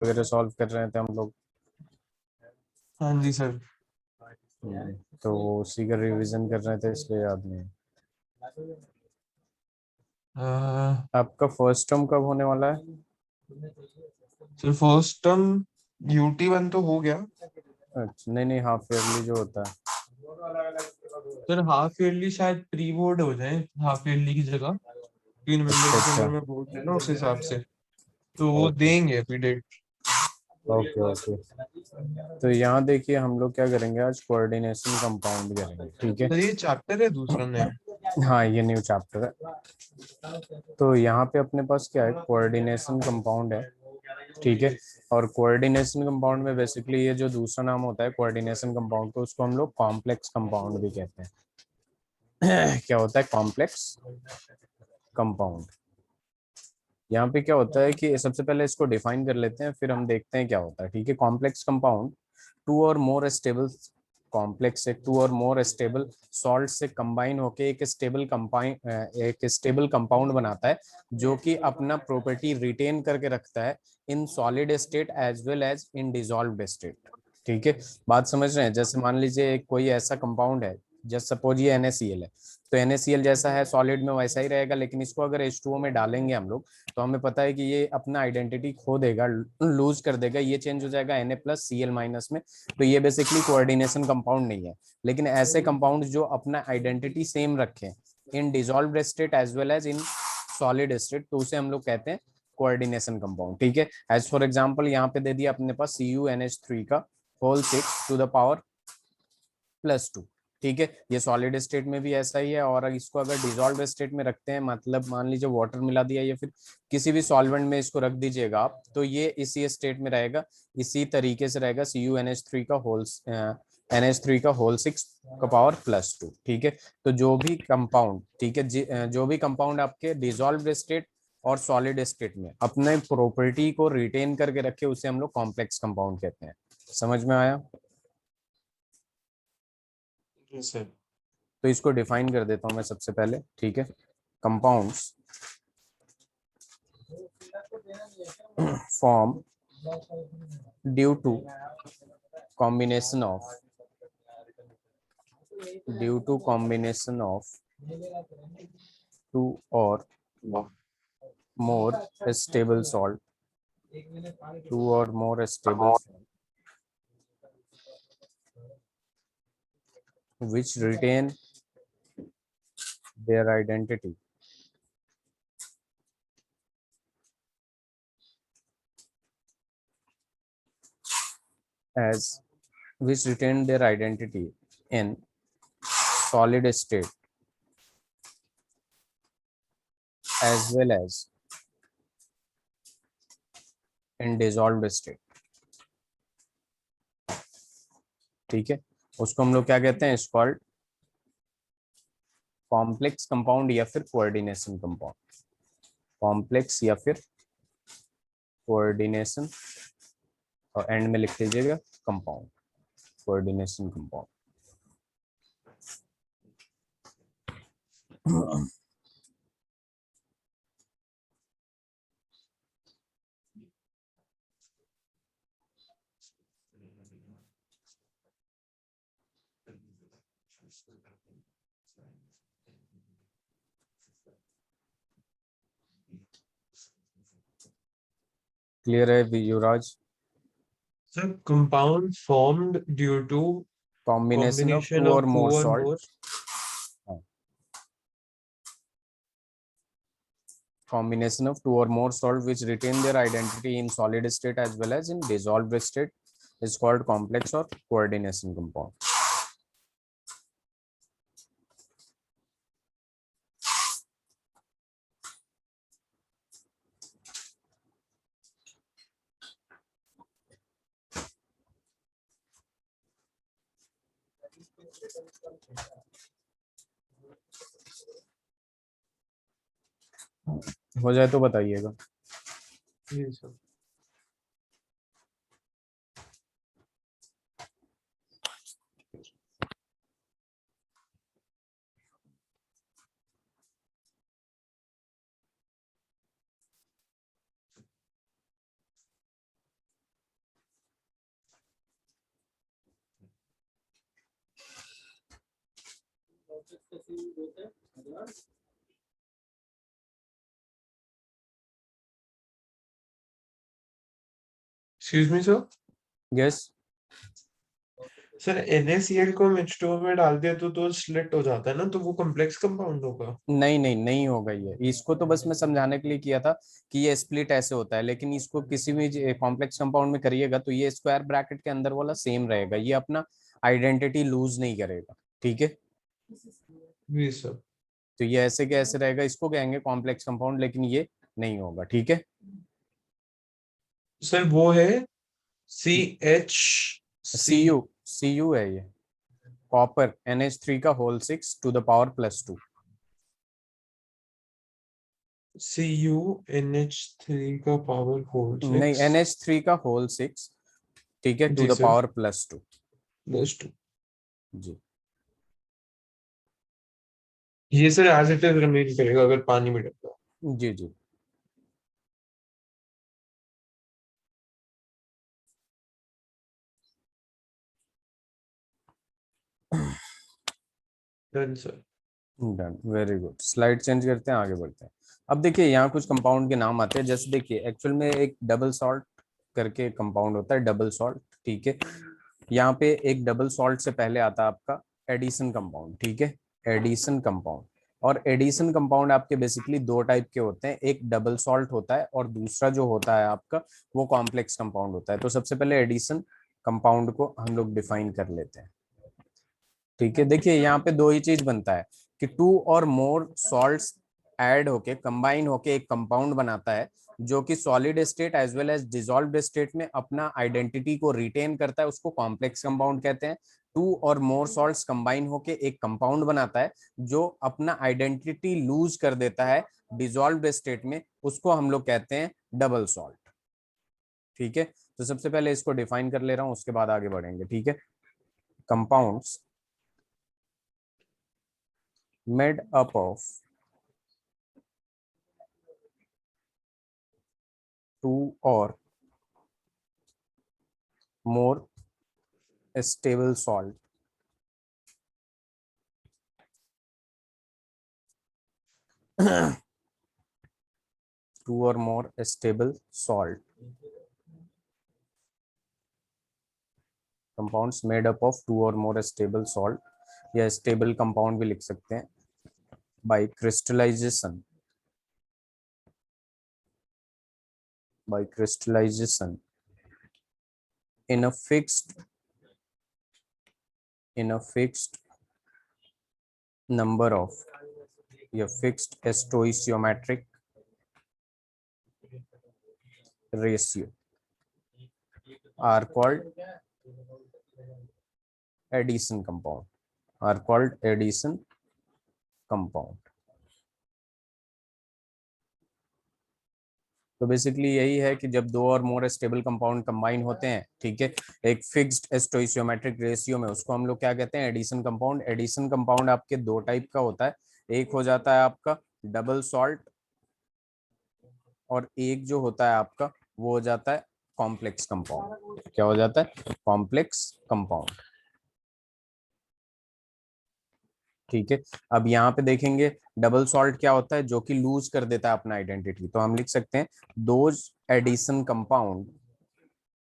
वगैरह सॉल्व कर रहे थे हम लोग। हाँ जी सर। तो उसी का रिवीजन कर रहे थे इसलिए याद नहीं है। आपका फर्स्ट टर्म कब होने वाला है? सर फर्स्ट टर्म UT1 तो हो गया। अच्छा, नहीं नहीं, हाफ ईयरली जो होता है। सर हाफ ईयरली शायद प्री बोर्ड हो जाए, हाफ ईयरली की जगह 3 महीने अच्छा दिसंबर अच्छा। में बोर्ड है ना, उस हिसाब से तो वो ओके देंगे अभी डेट। Okay okay. तो यहाँ देखिए हम लोग क्या करेंगे, आज कोऑर्डिनेशन कंपाउंड करेंगे, ठीक है। सर ये चैप्टर है दूसरा नया। हाँ, ये न्यू चैप्टर है। तो यहाँ पे अपने पास क्या है, कोऑर्डिनेशन कंपाउंड है, ठीक है। और कोऑर्डिनेशन कंपाउंड में बेसिकली ये जो दूसरा नाम होता है कोऑर्डिनेशन कंपाउंड, तो उसको हम लोग कॉम्प्लेक्स कंपाउंड भी कहते हैं। क्या होता है कॉम्प्लेक्स कंपाउंड? यहाँ पे क्या होता है कि सबसे पहले इसको डिफाइन कर लेते हैं, फिर हम देखते हैं क्या होता है, ठीक है। Complex compound to or more stable complex से to or more stable salt से कंबाइन होके एक स्टेबल कंपाउंड बनाता है, जो कि अपना प्रॉपर्टी रिटेन करके रखता है in solid state as well as in dissolved state, ठीक है। बात समझ रहे हैं? जैसे मान लीजिए कोई ऐसा कंपाउंड है, जस्ट सपोज ये NaCl है, तो NaCl जैसा है सॉलिड में वैसा ही रहेगा, लेकिन इसको अगर H2O में डालेंगे हम लोग, तो हमें पता है कि ये अपना आइडेंटिटी खो देगा, लूज कर देगा, ये चेंज हो जाएगा Na+Cl- में। तो ये बेसिकली कोऑर्डिनेशन कंपाउंड नहीं है। लेकिन ऐसे कंपाउंड जो अपना आइडेंटिटी सेम रखें in dissolved state as well as in solid state, तो उसे हम लोग कहते हैं कोऑर्डिनेशन कंपाउंड, ठीक है। एज फॉर एग्जांपल यहाँ पे दे दिया अपने पास CuNH3 का होल 6 to the power +2, ठीक है। ये सॉलिड स्टेट में भी ऐसा ही है, और इसको अगर डिसॉल्व स्टेट में रखते हैं, मतलब मान लीजिए वाटर मिला दिया या फिर किसी भी सॉल्वेंट में इसको रख दीजिएगा आप, तो ये इसी स्टेट में रहेगा, इसी तरीके से रहेगा। CuNH3 का होल NH3 का होल 6 का पावर +2, ठीक है। तो जो भी कंपाउंड, ठीक है, जो भी कंपाउंड आपके डिसॉल्व स्टेट और सॉलिड स्टेट में अपने प्रॉपर्टी को रिटेन करके रखे, उसे हम लोग कॉम्प्लेक्स कंपाउंड कहते हैं। समझ में आया? जी सर। तो इसको डिफाइन कर देता हूं मैं सबसे पहले, ठीक है। Compounds form due to combination of two or more stable salt two or more stable which retain their identity as which retain their identity in solid state as well as in dissolved state, ठीक है। उसको हम लोग क्या कहते हैं, called complex compound या फिर कोऑर्डिनेशन कंपाउंड। कॉम्प्लेक्स या फिर कोऑर्डिनेशन, और एंड में लिख लीजिएगा कंपाउंड, कोऑर्डिनेशन कंपाउंड। क्लियर है Yuvraj? Sir compound formed due to combination of combination two of और two more or salt, more combination of two or more salt which retain their identity in solid state as well as in dissolved state is called complex or coordination compound. हो जाए तो बताइएगा। जी sir. Excuse me sir, yes. Sir NaCl को H2O में डाल दिया तो स्प्लिट हो जाता है ना, तो वो कॉम्प्लेक्स कंपाउंड होगा। नहीं नहीं नहीं होगा ये, इसको तो बस मैं समझाने के लिए किया था कि ये स्प्लिट ऐसे होता है, लेकिन इसको किसी भी कॉम्प्लेक्स कंपाउंड में करिएगा तो ये स्क्वायर ब्रैकेट के अंदर वाला सेम रहेगा, ये अपना आइडेंटिटी लूज नहीं करेगा। ठीक है, जी सर। तो ये ऐसे के ऐसे रहेगा, इसको कहेंगे कॉम्प्लेक्स कंपाउंड, लेकिन ये नहीं होगा। ठीक है, सर वो है CH Cu है ये, कॉपर NH3 का whole 6 to the power +2। CuNH3 का पावर होल नहीं, 6। NH3 का होल 6, ठीक है, टू जी द सर, पावर +2। +2। जी ये sir as it is remain करेगा अगर पानी में डलता जी जी। है। Done sir. Done, very good. Slide change करते हैं, आगे बढ़ते हैं। अब देखिए यहाँ कुछ कंपाउंड के नाम आते हैं, जैसे देखिए एक्चुअल में एक डबल सॉल्ट करके कंपाउंड होता है, डबल सॉल्ट। ठीक है, यहाँ पे एक डबल सॉल्ट से पहले आता है आपका एडिशन कंपाउंड। ठीक है, एडिशन कंपाउंड। और एडिशन कंपाउंड आपके बेसिकली दो टाइप के होते हैं, एक डबल सॉल्ट होता है और दूसरा जो होता है आपका वो कॉम्प्लेक्स कंपाउंड होता है। तो सबसे पहले एडिशन कंपाउंड को हम लोग डिफाइन कर लेते हैं। ठीक है, देखिए यहाँ पे दो ही चीज बनता है कि two or more salts add होके कंबाइन होके एक कंपाउंड बनाता है, जो कि solid state as well as dissolved state में अपना आइडेंटिटी को रिटेन करता है, उसको कॉम्प्लेक्स कंपाउंड कहते हैं। To or more salts combine होके एक कंपाउंड बनाता है जो अपना आइडेंटिटी लूज कर देता है डिसॉल्व्ड स्टेट में, उसको हम लोग कहते हैं डबल सॉल्ट। ठीक है, तो सबसे पहले इसको डिफाइन कर ले रहा हूं, उसके बाद आगे बढ़ेंगे। ठीक है, compounds made up of two or more stable salt two or more stable salt compounds made up of two or more stable salt, या stable compound भी लिख सकते हैं, by crystallization in a fixed number of, या fixed stoichiometric ratio are called addition compound। तो basically यही है कि जब दो और मोर स्टेबल कंपाउंड कंबाइन होते हैं, ठीक है, एक फिक्स्ड स्टोइचियोमेट्रिक रेशियो में, उसको हम लोग क्या कहते हैं, एडिशन कंपाउंड। एडिशन कंपाउंड आपके दो टाइप का होता है, एक हो जाता है आपका डबल सॉल्ट और एक जो होता है आपका वो हो जाता है कॉम्प्लेक्स कंपाउंड। क्या हो जाता है, कॉम्प्लेक्स कंपाउंड। ठीक है, अब यहाँ पे देखेंगे डबल सॉल्ट क्या होता है, जो कि लूज कर देता है अपना आइडेंटिटी। तो हम लिख सकते हैं those addition compound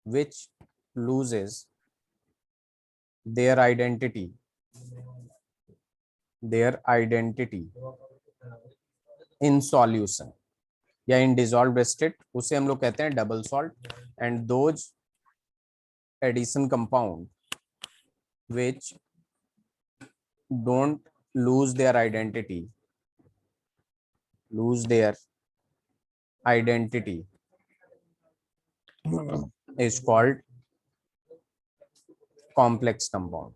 which loses their identity in solution या in dissolved state, उसे हम लोग कहते हैं double salt. And those addition compound which don't lose their identity is called complex compound।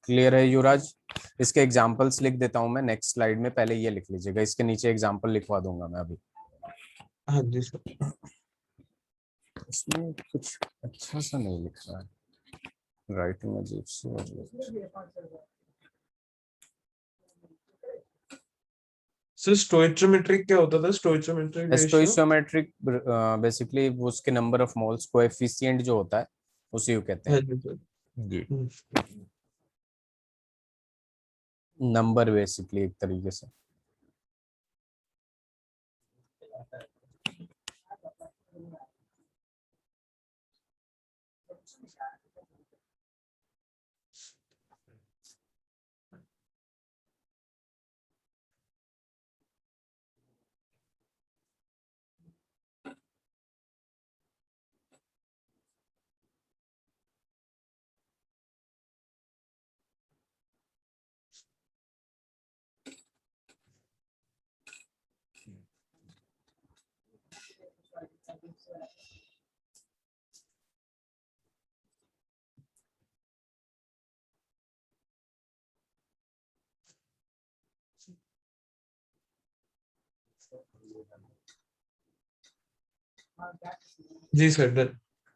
Clear है युवराज? इसके एग्जांपल्स लिख देता हूं मैं नेक्स्ट स्लाइड में, पहले ये लिख लीजिएगा, इसके नीचे एग्जांपल लिखवा दूंगा मैं अभी। हाँ जी सर। इसमें कुछ अच्छा सा नहीं लिख रहा है, राइटिंग अजीब सी हो रही है। सर स्टोइचियोमेट्रिक क्या होता था? स्टोइचियोमेट्रिक रेशियो। स्टोइचियोमेट्रिक बेसिकली उसके नंबर ऑफ मोल्स कोएफिशिएंट जो होता है, उसी को कहते हाँ हैं जी सर जी हम्म, नंबर, बेसिकली एक तरीके से। जी सर डन।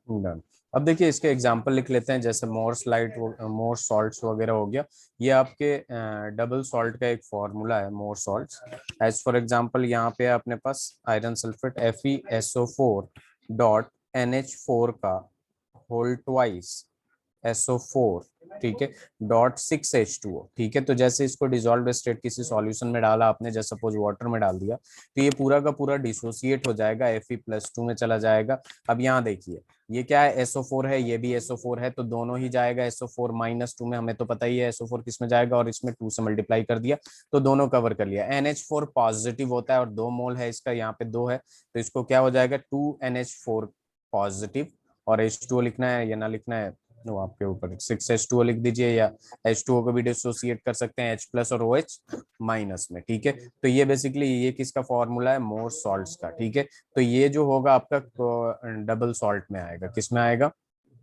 डन। अब देखिए इसके एग्जांपल लिख लेते हैं, जैसे मोर सॉल्ट्स वगैरह हो गया। ये आपके डबल सॉल्ट का एक फॉर्मूला है, मोर सॉल्ट्स। एज फॉर एग्जांपल यहाँ पे अपने पास iron sulphate FeSO4 dot NH4 का होल ट्वाइस SO4, ठीक है, डॉट 6H2O, ठीक है। तो जैसे इसको डिसॉल्व स्टेट किसी सॉल्यूशन में डाला आपने, जैसे सपोज वाटर में डाल दिया, तो ये पूरा का पूरा डिसोसिएट हो जाएगा, Fe+2 में चला जाएगा। अब यहाँ देखिए ये क्या है, SO4 है, ये भी SO4 है, तो दोनों ही जाएगा SO4-2 में। हमें तो पता ही है SO4 किस में जाएगा, और इसमें 2 से मल्टीप्लाई कर दिया तो दोनों कवर कर लिया। NH4 पॉजिटिव होता है और 2 मोल है इसका, यहाँ पे 2 है, तो इसको क्या हो जाएगा 2NH4 पॉजिटिव। और H2O लिखना है या ना लिखना है वो आपके ऊपर, 6H2O लिख दीजिए, या H2O को भी डिसोसिएट कर सकते हैं H+ और OH- में, ठीक है। तो ये बेसिकली ये किसका फॉर्मूला है, मोर सॉल्ट्स का, ठीक है। तो ये जो होगा आपका डबल सॉल्ट में आएगा, किस में आएगा,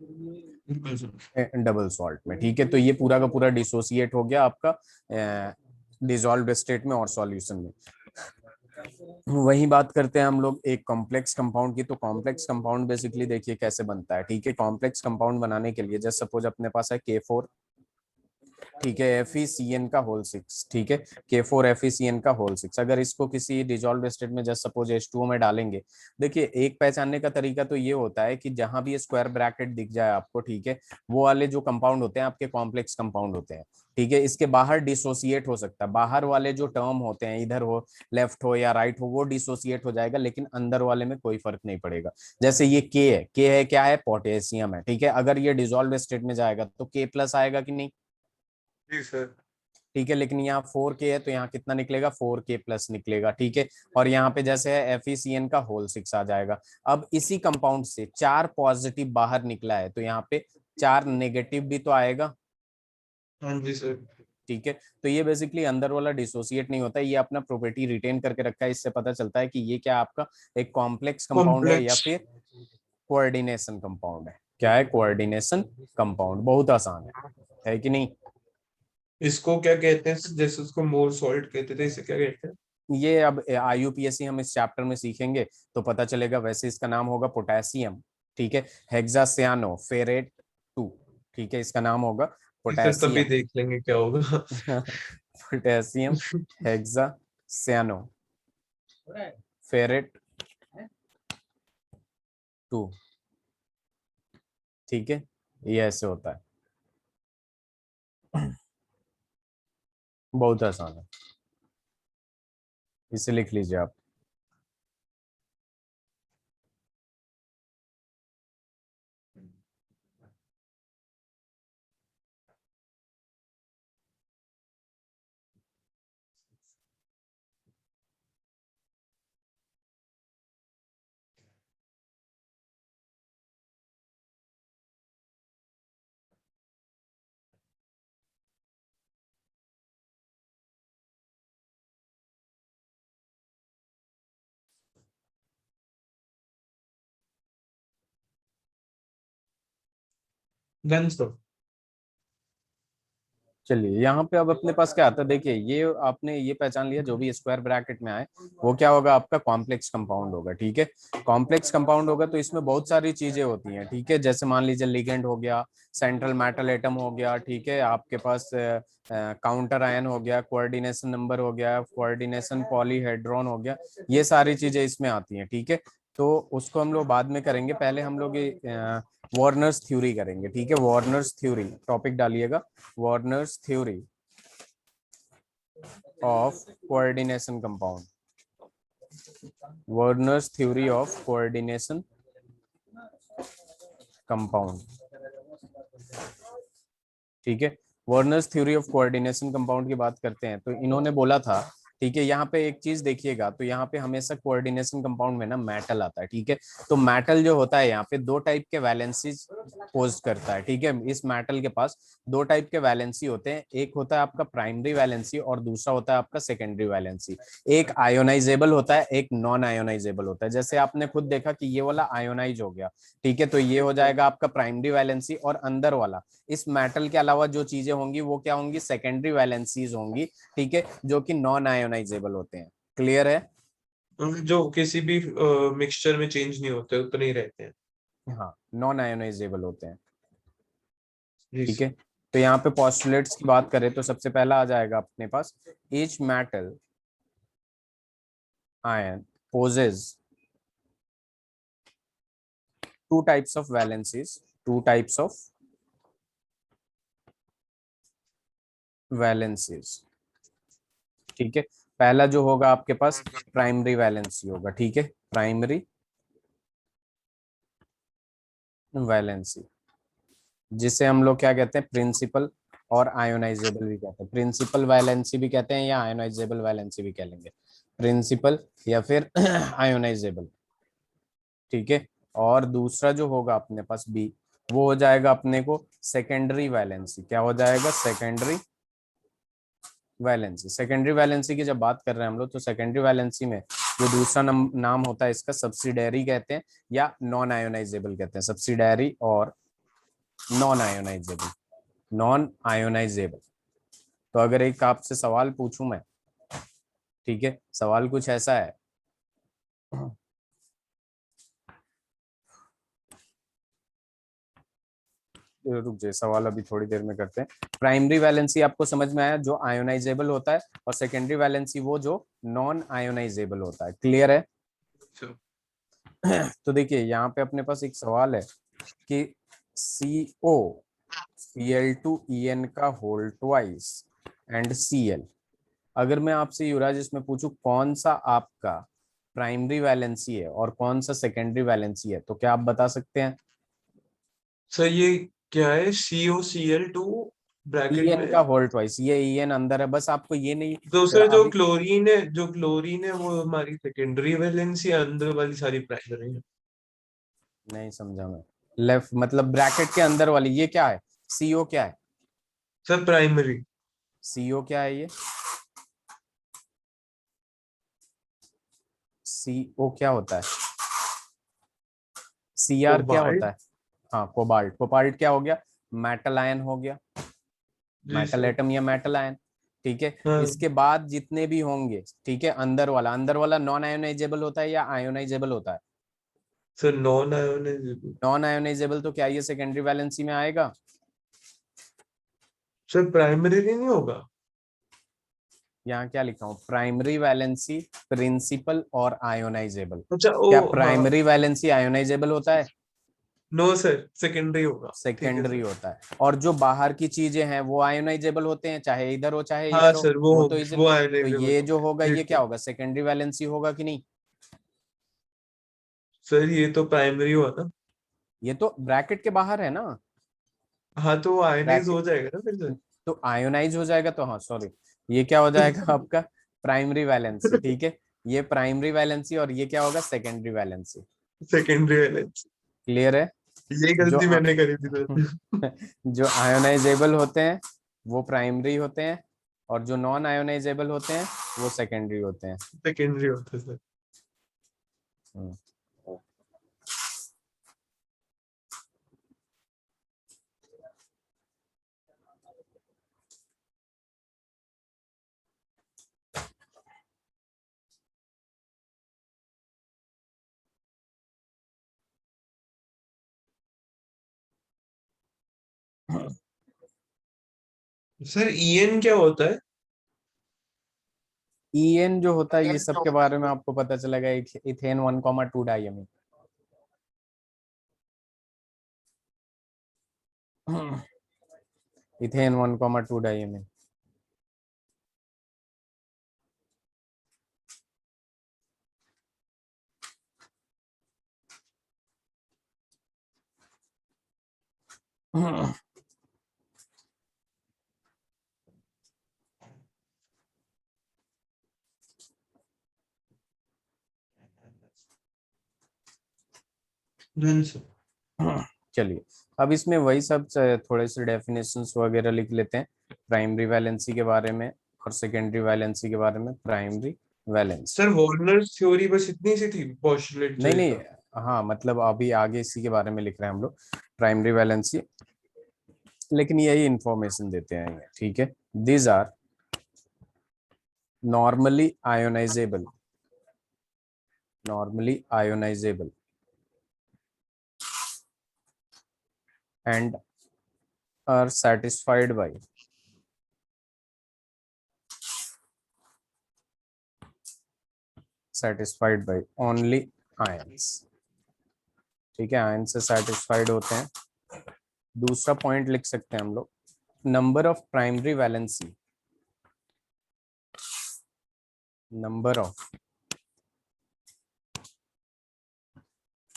बिल्कुल सर। डबल सॉल्ट में, ठीक है। तो ये पूरा का पूरा डिसोसिएट हो गया आपका डिसॉल्व स्टेट में और सॉल्यूशन में। वही बात करते हैं हम लोग एक कॉम्प्लेक्स कंपाउंड की। तो कॉम्प्लेक्स कंपाउंड बेसिकली देखिए कैसे बनता है, ठीक है। कॉम्प्लेक्स कंपाउंड बनाने के लिए जैसे सपोज अपने पास है K4, ठीक है, FeCN का होल 6, ठीक है, K4 FeCN का होल 6। अगर इसको किसी डिजॉल्व स्टेट में जैसे सपोज H2O में डालेंगे, देखिए एक पहचानने का तरीका तो ये होता है कि जहां भी स्क्वायर ब्रैकेट दिख जाए आपको, ठीक है, वो वाले जो कंपाउंड होते हैं आपके कॉम्प्लेक्स कंपाउंड होते हैं, ठीक है। इसके बाहर डिसोसिएट हो सकता है, बाहर वाले जो टर्म होते हैं, इधर हो, लेफ्ट हो या राइट हो, वो डिसोसिएट हो जाएगा, लेकिन अंदर वाले में कोई फर्क नहीं पड़ेगा। जैसे ये K है क्या है, पोटेशियम है, ठीक है। अगर ये डिसॉल्व स्टेट में जाएगा तो K+ आएगा कि नहीं, जी सर। ठीक है। लेकिन यहाँ 4K है तो यहाँ कितना निकलेगा, 4K+ निकलेगा, ठीक है। और यहाँ पे जैसे है FeCN का होल 6 आ जाएगा। अब इसी कंपाउंड से 4 पॉजिटिव बाहर निकला है, तो यहाँ पे 4 नेगेटिव भी तो आएगा, हाँ जी सर। ठीक है। तो ये बेसिकली अंदर वाला डिसोसिएट नहीं होता है, ये अपना प्रॉपर्टी रिटेन करके रखा है। इससे पता चलता है कि ये क्या आपका एक कॉम्प्लेक्स कंपाउंड है या कॉम्प्लेक्स। फिर कोऑर्डिनेशन कंपाउंड है। क्या है, कोऑर्डिनेशन कंपाउंड, बहुत आसान है कि नहीं। इसको क्या कहते हैं, जैसे उसको मोर सॉल्ट कहते थे, इसे क्या कहते हैं? ये अब IUPAC हम इस चैप्टर में सीखेंगे तो पता चलेगा। वैसे इसका नाम होगा पोटेशियम, ठीक है, हेक्सासियानो फेरेट 2, ठीक है, इसका नाम होगा जी सर तभी पोटेशियम। देख लेंगे क्या होगा। पोटेशियम हेक्सासियानो फेरेट 2, ठीक है, ये ऐसे होता है। बहुत आसान है, इसे लिख लीजिए आप। Done sir. चलिए यहाँ पे अब अपने पास क्या आता है, देखिए ये आपने ये पहचान लिया, जो भी स्क्वायर ब्रैकेट में आए वो क्या होगा, आपका कॉम्प्लेक्स कंपाउंड होगा, ठीक है। कॉम्प्लेक्स कंपाउंड होगा तो इसमें बहुत सारी चीजें होती हैं, ठीक है। जैसे मान लीजिए लिगेंड हो गया, सेंट्रल मेटल एटम हो गया, ठीक है, आपके पास काउंटर आयन हो गया, कोऑर्डिनेशन नंबर हो गया, कोऑर्डिनेशन पॉलीहेड्रॉन हो गया, ये सारी चीजें इसमें आती हैं, ठीक है। तो उसको हम लोग बाद में करेंगे, पहले हम लोग वार्नर्स थ्योरी करेंगे, ठीक है। वार्नर्स थ्योरी टॉपिक डालिएगा, Warners theory of coordination compound, Warners theory of coordination compound, ठीक है। Werner's theory of coordination compound की बात करते हैं, तो इन्होंने बोला था, ठीक है। यहाँ पे एक चीज देखिएगा, तो यहाँ पे हमेशा कोऑर्डिनेशन कंपाउंड में ना मेटल आता है, ठीक है। तो मेटल जो होता है यहाँ पे दो टाइप के वैलेंसीज पोज करता है, ठीक है। इस मेटल के पास दो टाइप के वैलेंसी होते हैं, एक होता है आपका प्राइमरी वैलेंसी और दूसरा होता है आपका सेकेंडरी वैलेंसी। एक आयोनाइजेबल होता है, एक नॉन आयोनाइजेबल होता है। जैसे आपने खुद देखा कि ये वाला आयोनाइज हो गया, ठीक है, तो ये हो जाएगा आपका प्राइमरी वैलेंसी, और अंदर वाला इस मेटल के अलावा जो चीजें होंगी वो क्या होंगी, सेकेंडरी वैलेंसीज होंगी, ठीक है, जो कि नॉन आयोनाइजेबल होते हैं। क्लियर है? जो किसी भी मिक्सचर में चेंज नहीं होते, उतने ही रहते हैं। हाँ, नॉन आयोनाइजेबल होते हैं, जी ठीक सर। है। तो यहाँ पे पॉस्टुलेट्स की बात करें तो सबसे पहला आ जाएगा अपने पास, each metal ion possess two types of valencies, two types of valencies, ठीक है। पहला जो होगा आपके पास प्राइमरी वैलेंसी होगा, ठीक है, प्राइमरी वैलेंसी, जिसे हम लोग क्या कहते हैं, प्रिंसिपल और आयोनाइजेबल भी कहते हैं। प्रिंसिपल वैलेंसी भी कहते हैं या आयोनाइजेबल वैलेंसी भी कह लेंगे, प्रिंसिपल या फिर आयोनाइजेबल, ठीक है। और दूसरा जो होगा अपने पास बी, वो हो जाएगा अपने को सेकेंडरी वैलेंसी। क्या हो जाएगा, सेकेंडरी वैलेंसी। सेकेंडरी वैलेंसी की जब बात कर रहे हैं हम लोग, तो सेकेंडरी वैलेंसी में जो दूसरा नाम होता है इसका सब्सिडरी कहते हैं या नॉन आयोनाइजेबल कहते हैं, सब्सिडरी और नॉन आयोनाइजेबल, नॉन आयोनाइजेबल। तो अगर एक आपसे सवाल पूछूं मैं, ठीक है, सवाल कुछ ऐसा है, रुक जाइए, सवाल अभी थोड़ी देर में करते हैं। प्राइमरी वैलेंसी आपको समझ में आया, जो आयोनाइजेबल होता है, और सेकेंडरी वैलेंसी वो जो नॉन आयोनाइजेबल होता है। क्लियर है? सर तो देखिए यहाँ पे अपने पास एक सवाल है कि CO Cl2En का होल ट्वाइस एंड Cl, अगर मैं आपसे युवराज इसमें पूछूं कौन सा आपका प्राइमरी वैलेंसी है और कौन सा सेकेंडरी वैलेंसी है, तो क्या आप बता सकते हैं? सर ये क्या है, COCl2 ब्रैकेट En में। का होल ट्वाइस, ये En अंदर है, बस आपको ये नहीं दूसरा जो अभी क्लोरीन है, जो क्लोरीन है वो हमारी सेकेंडरी वैलेंसी है, अंदर वाली सारी प्राइमरी है। नहीं समझा मैं। लेफ्ट मतलब ब्रैकेट के अंदर वाली ये क्या है, CO क्या है, सर प्राइमरी। CO क्या है ये, CO क्या होता है, Cr क्या होता कोबाल्ट। है? हाँ, कोबाल्ट। कोबाल्ट क्या हो गया, मेटल आयन हो गया, जी मेटल सर। एटम या मेटल आयन, ठीक है। हाँ इसके बाद जितने भी होंगे, ठीक है, अंदर वाला नॉन आयोनाइजेबल होता है या आयोनाइजेबल होता है? Sir non ionizable. Non ionisable, तो क्या ये सेकेंडरी वैलेंसी में आएगा? सर प्राइमरी नहीं होगा। यहाँ क्या लिखा हूँ, प्राइमरी वैलेंसी, प्रिंसिपल और आयोनाइजेबल। अच्छा ओ क्या हाँ। प्राइमरी वैलेंसी आयोनाइजेबल होता है? नो सर, सेकेंडरी होगा, ठीक है सेकेंडरी सर। होता है। और जो बाहर की चीजें हैं वो आयोनाइजेबल होते हैं, चाहे इधर हो चाहे हाँ इधर हो, सर वो वो तो होगी, इजिली। वो तो आयोनाइजेबल ये जो होगी, होगा ये ठीक क्या है। होगा, सेकेंडरी वैलेंसी होगा कि नहीं? सर ये तो प्राइमरी हुआ ना। ये तो ब्रैकेट के बाहर है ना, हाँ तो वो आयोनाइज हो ब्रैकेट, जाएगा ना फिर सर। तो आयोनाइज हो जाएगा, तो हाँ सॉरी, ये क्या हो जाएगा आपका प्राइमरी वैलेंसी, ठीक है। ये प्राइमरी वैलेंसी और ये क्या होगा, secondary valency. Secondary violence. Clear है? ये जो गलती मैंने करी थी सर। जो आयोनाइजेबल होते हैं वो प्राइमरी होते हैं, और जो नॉन आयोनाइजेबल होते हैं वो सेकेंडरी होते हैं। सेकेंडरी होता है सर। हम्म। सर ईएन क्या होता है? EN जो होता है ये सब के बारे में आपको पता चलेगा, ethane 1,2 diamine. Ethane 1,2 diamine. Done sir. चलिए अब इसमें वही सब थोड़े से डेफिनेशंस वगैरह लिख लेते हैं, प्राइमरी वैलेंसी के बारे में और सेकेंडरी वैलेंसी के बारे में। Primary valency, sir Warner's theory बस इतनी सी थी पोस्टुलेट जो नहीं ये नहीं, था। हाँ मतलब अभी आगे इसी के बारे में लिख रहे हैं हम लोग, प्राइमरी वैलेंसी, लेकिन यही इंफॉर्मेशन देते हैं ये, ठीक है। These are normally ionizable, normally ionizable and are satisfied by only ions, ठीक है, आयन से सेटिस्फाइड होते हैं। दूसरा पॉइंट लिख सकते हैं हम लोग, number of primary valency, number of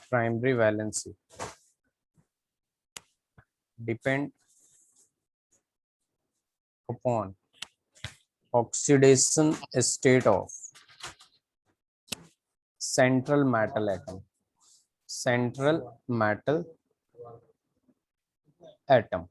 primary valency depend upon oxidation state of central metal atom, central metal atom,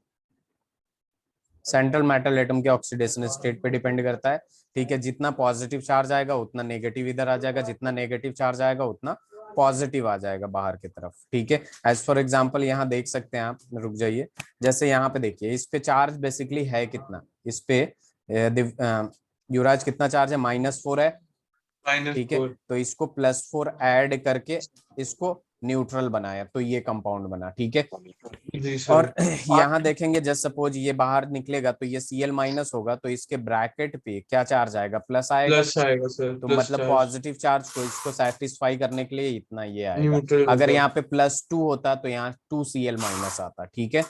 central metal atom के ऑक्सीडेशन स्टेट पे डिपेंड करता है, ठीक है। जितना पॉजिटिव चार्ज आएगा उतना नेगेटिव इधर आ जाएगा, जितना नेगेटिव चार्ज आएगा उतना पॉजिटिव आ जाएगा बाहर की तरफ, ठीक है। एज फॉर एग्जांपल यहाँ देख सकते हैं आप, रुक जाइए, जैसे यहाँ पे देखिए इस पे चार्ज बेसिकली है कितना, इस पे युवराज कितना चार्ज है, -4 है, ठीक है। -4। तो इसको +4 ऐड करके इसको न्यूट्रल बनाया, तो ये कंपाउंड बना, ठीक है। जी सर। और यहाँ देखेंगे जस्ट सपोज ये बाहर निकलेगा तो ये Cl- होगा, तो इसके ब्रैकेट पे क्या चार्ज आएगा, प्लस आएगा। प्लस आएगा सर, तो प्लस मतलब चार्ज। पॉजिटिव चार्ज को इसको सेटिस्फाई करने के लिए इतना ये आएगा। न्यूट्रल अगर होगा। यहाँ पे +2 होता तो यहाँ 2Cl- आता, ठीक है।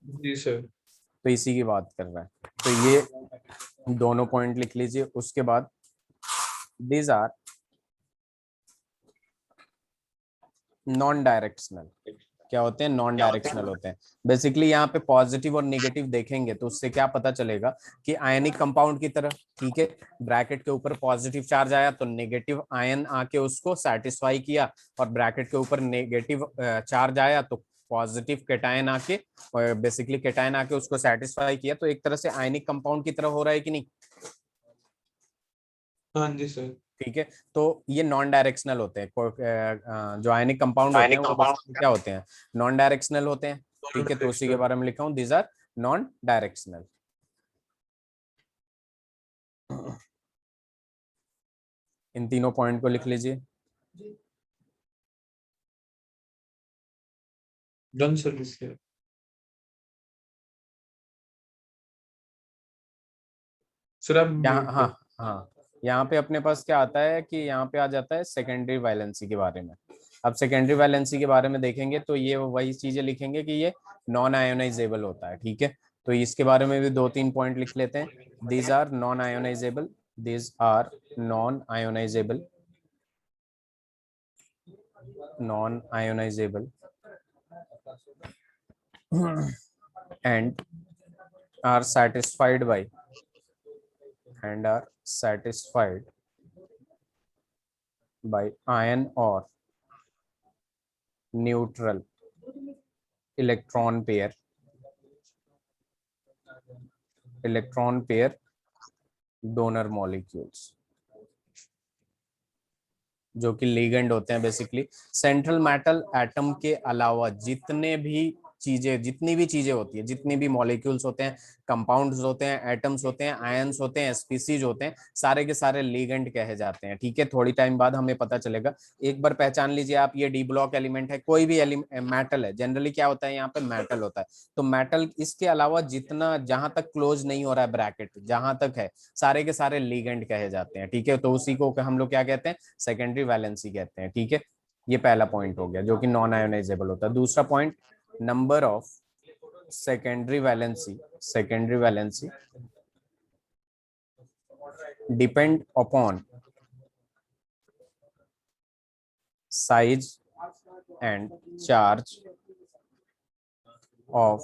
जी सर। तो इसी की बात कर रहा है, तो ये दोनों पॉइंट लिख लीजिए। उसके बाद दीज आर नॉन डायरेक्शनल, क्या होते हैं, नॉन डायरेक्शनल होते हैं। बेसिकली यहाँ पे पॉजिटिव और नेगेटिव देखेंगे तो उससे क्या पता चलेगा कि आयनिक कंपाउंड की तरह, ठीक है। ब्रैकेट के ऊपर पॉजिटिव चार्ज आया तो नेगेटिव आयन आके उसको सेटिस्फाई किया, और ब्रैकेट के ऊपर नेगेटिव चार्ज आया तो पॉजिटिव केटायन आके, बेसिकली केटायन आके उसको सेटिस्फाई किया, तो एक तरह से आयनिक कंपाउंड की तरह हो रहा है कि नहीं, हाँ जी सर। ठीक है। तो ये नॉन डायरेक्शनल होते हैं, जो आयनिक कंपाउंड होते हैं वो basically क्या होते हैं, नॉन डायरेक्शनल होते हैं, ठीक है। तो उसी के बारे में लिखा हूँ, दीज आर नॉन डायरेक्शनल। इन तीनों पॉइंट को लिख लीजिए। डन सर, इसलिए सर आप यहाँ, म्यूट हाँ कर। हाँ, यहाँ पे अपने पास क्या आता है कि यहाँ पे आ जाता है सेकेंडरी वैलेंसी के बारे में। अब सेकेंडरी वैलेंसी के बारे में देखेंगे तो ये वही चीजें लिखेंगे कि ये नॉन आयोनाइजेबल होता है, ठीक है। तो इसके बारे में भी 2-3 पॉइंट लिख लेते हैं। These are non ionizable, these are non ionizable, non ionizable and are satisfied by and are satisfied by ion or neutral electron pair, electron pair donor molecules, जो कि लिगेंड होते हैं। बेसिकली सेंट्रल मेटल एटम के अलावा जितने भी चीजें, जितनी भी चीजें होती है, जितनी भी मॉलिक्यूल्स होते हैं, कंपाउंड्स होते हैं, एटम्स होते हैं, आयंस होते हैं, स्पीसीज होते हैं, सारे के सारे लिगेंड कहे जाते हैं। ठीक है, थोड़ी टाइम बाद हमें पता चलेगा। एक बार पहचान लीजिए आप, ये डी ब्लॉक एलिमेंट है, कोई भी मेटल है, जनरली क्या होता है यहाँ पे मेटल होता है। तो मेटल इसके अलावा जितना, जहां तक क्लोज नहीं हो रहा है ब्रैकेट, जहां तक है, सारे के सारे लिगेंड कहे जाते हैं। ठीक है, तो उसी को हम लोग क्या कहते हैं, सेकेंडरी वैलेंसी कहते हैं। ठीक है, ये पहला पॉइंट हो गया जो कि नॉन आयोनाइजेबल होता है। दूसरा point, number of secondary valency depend upon size and charge of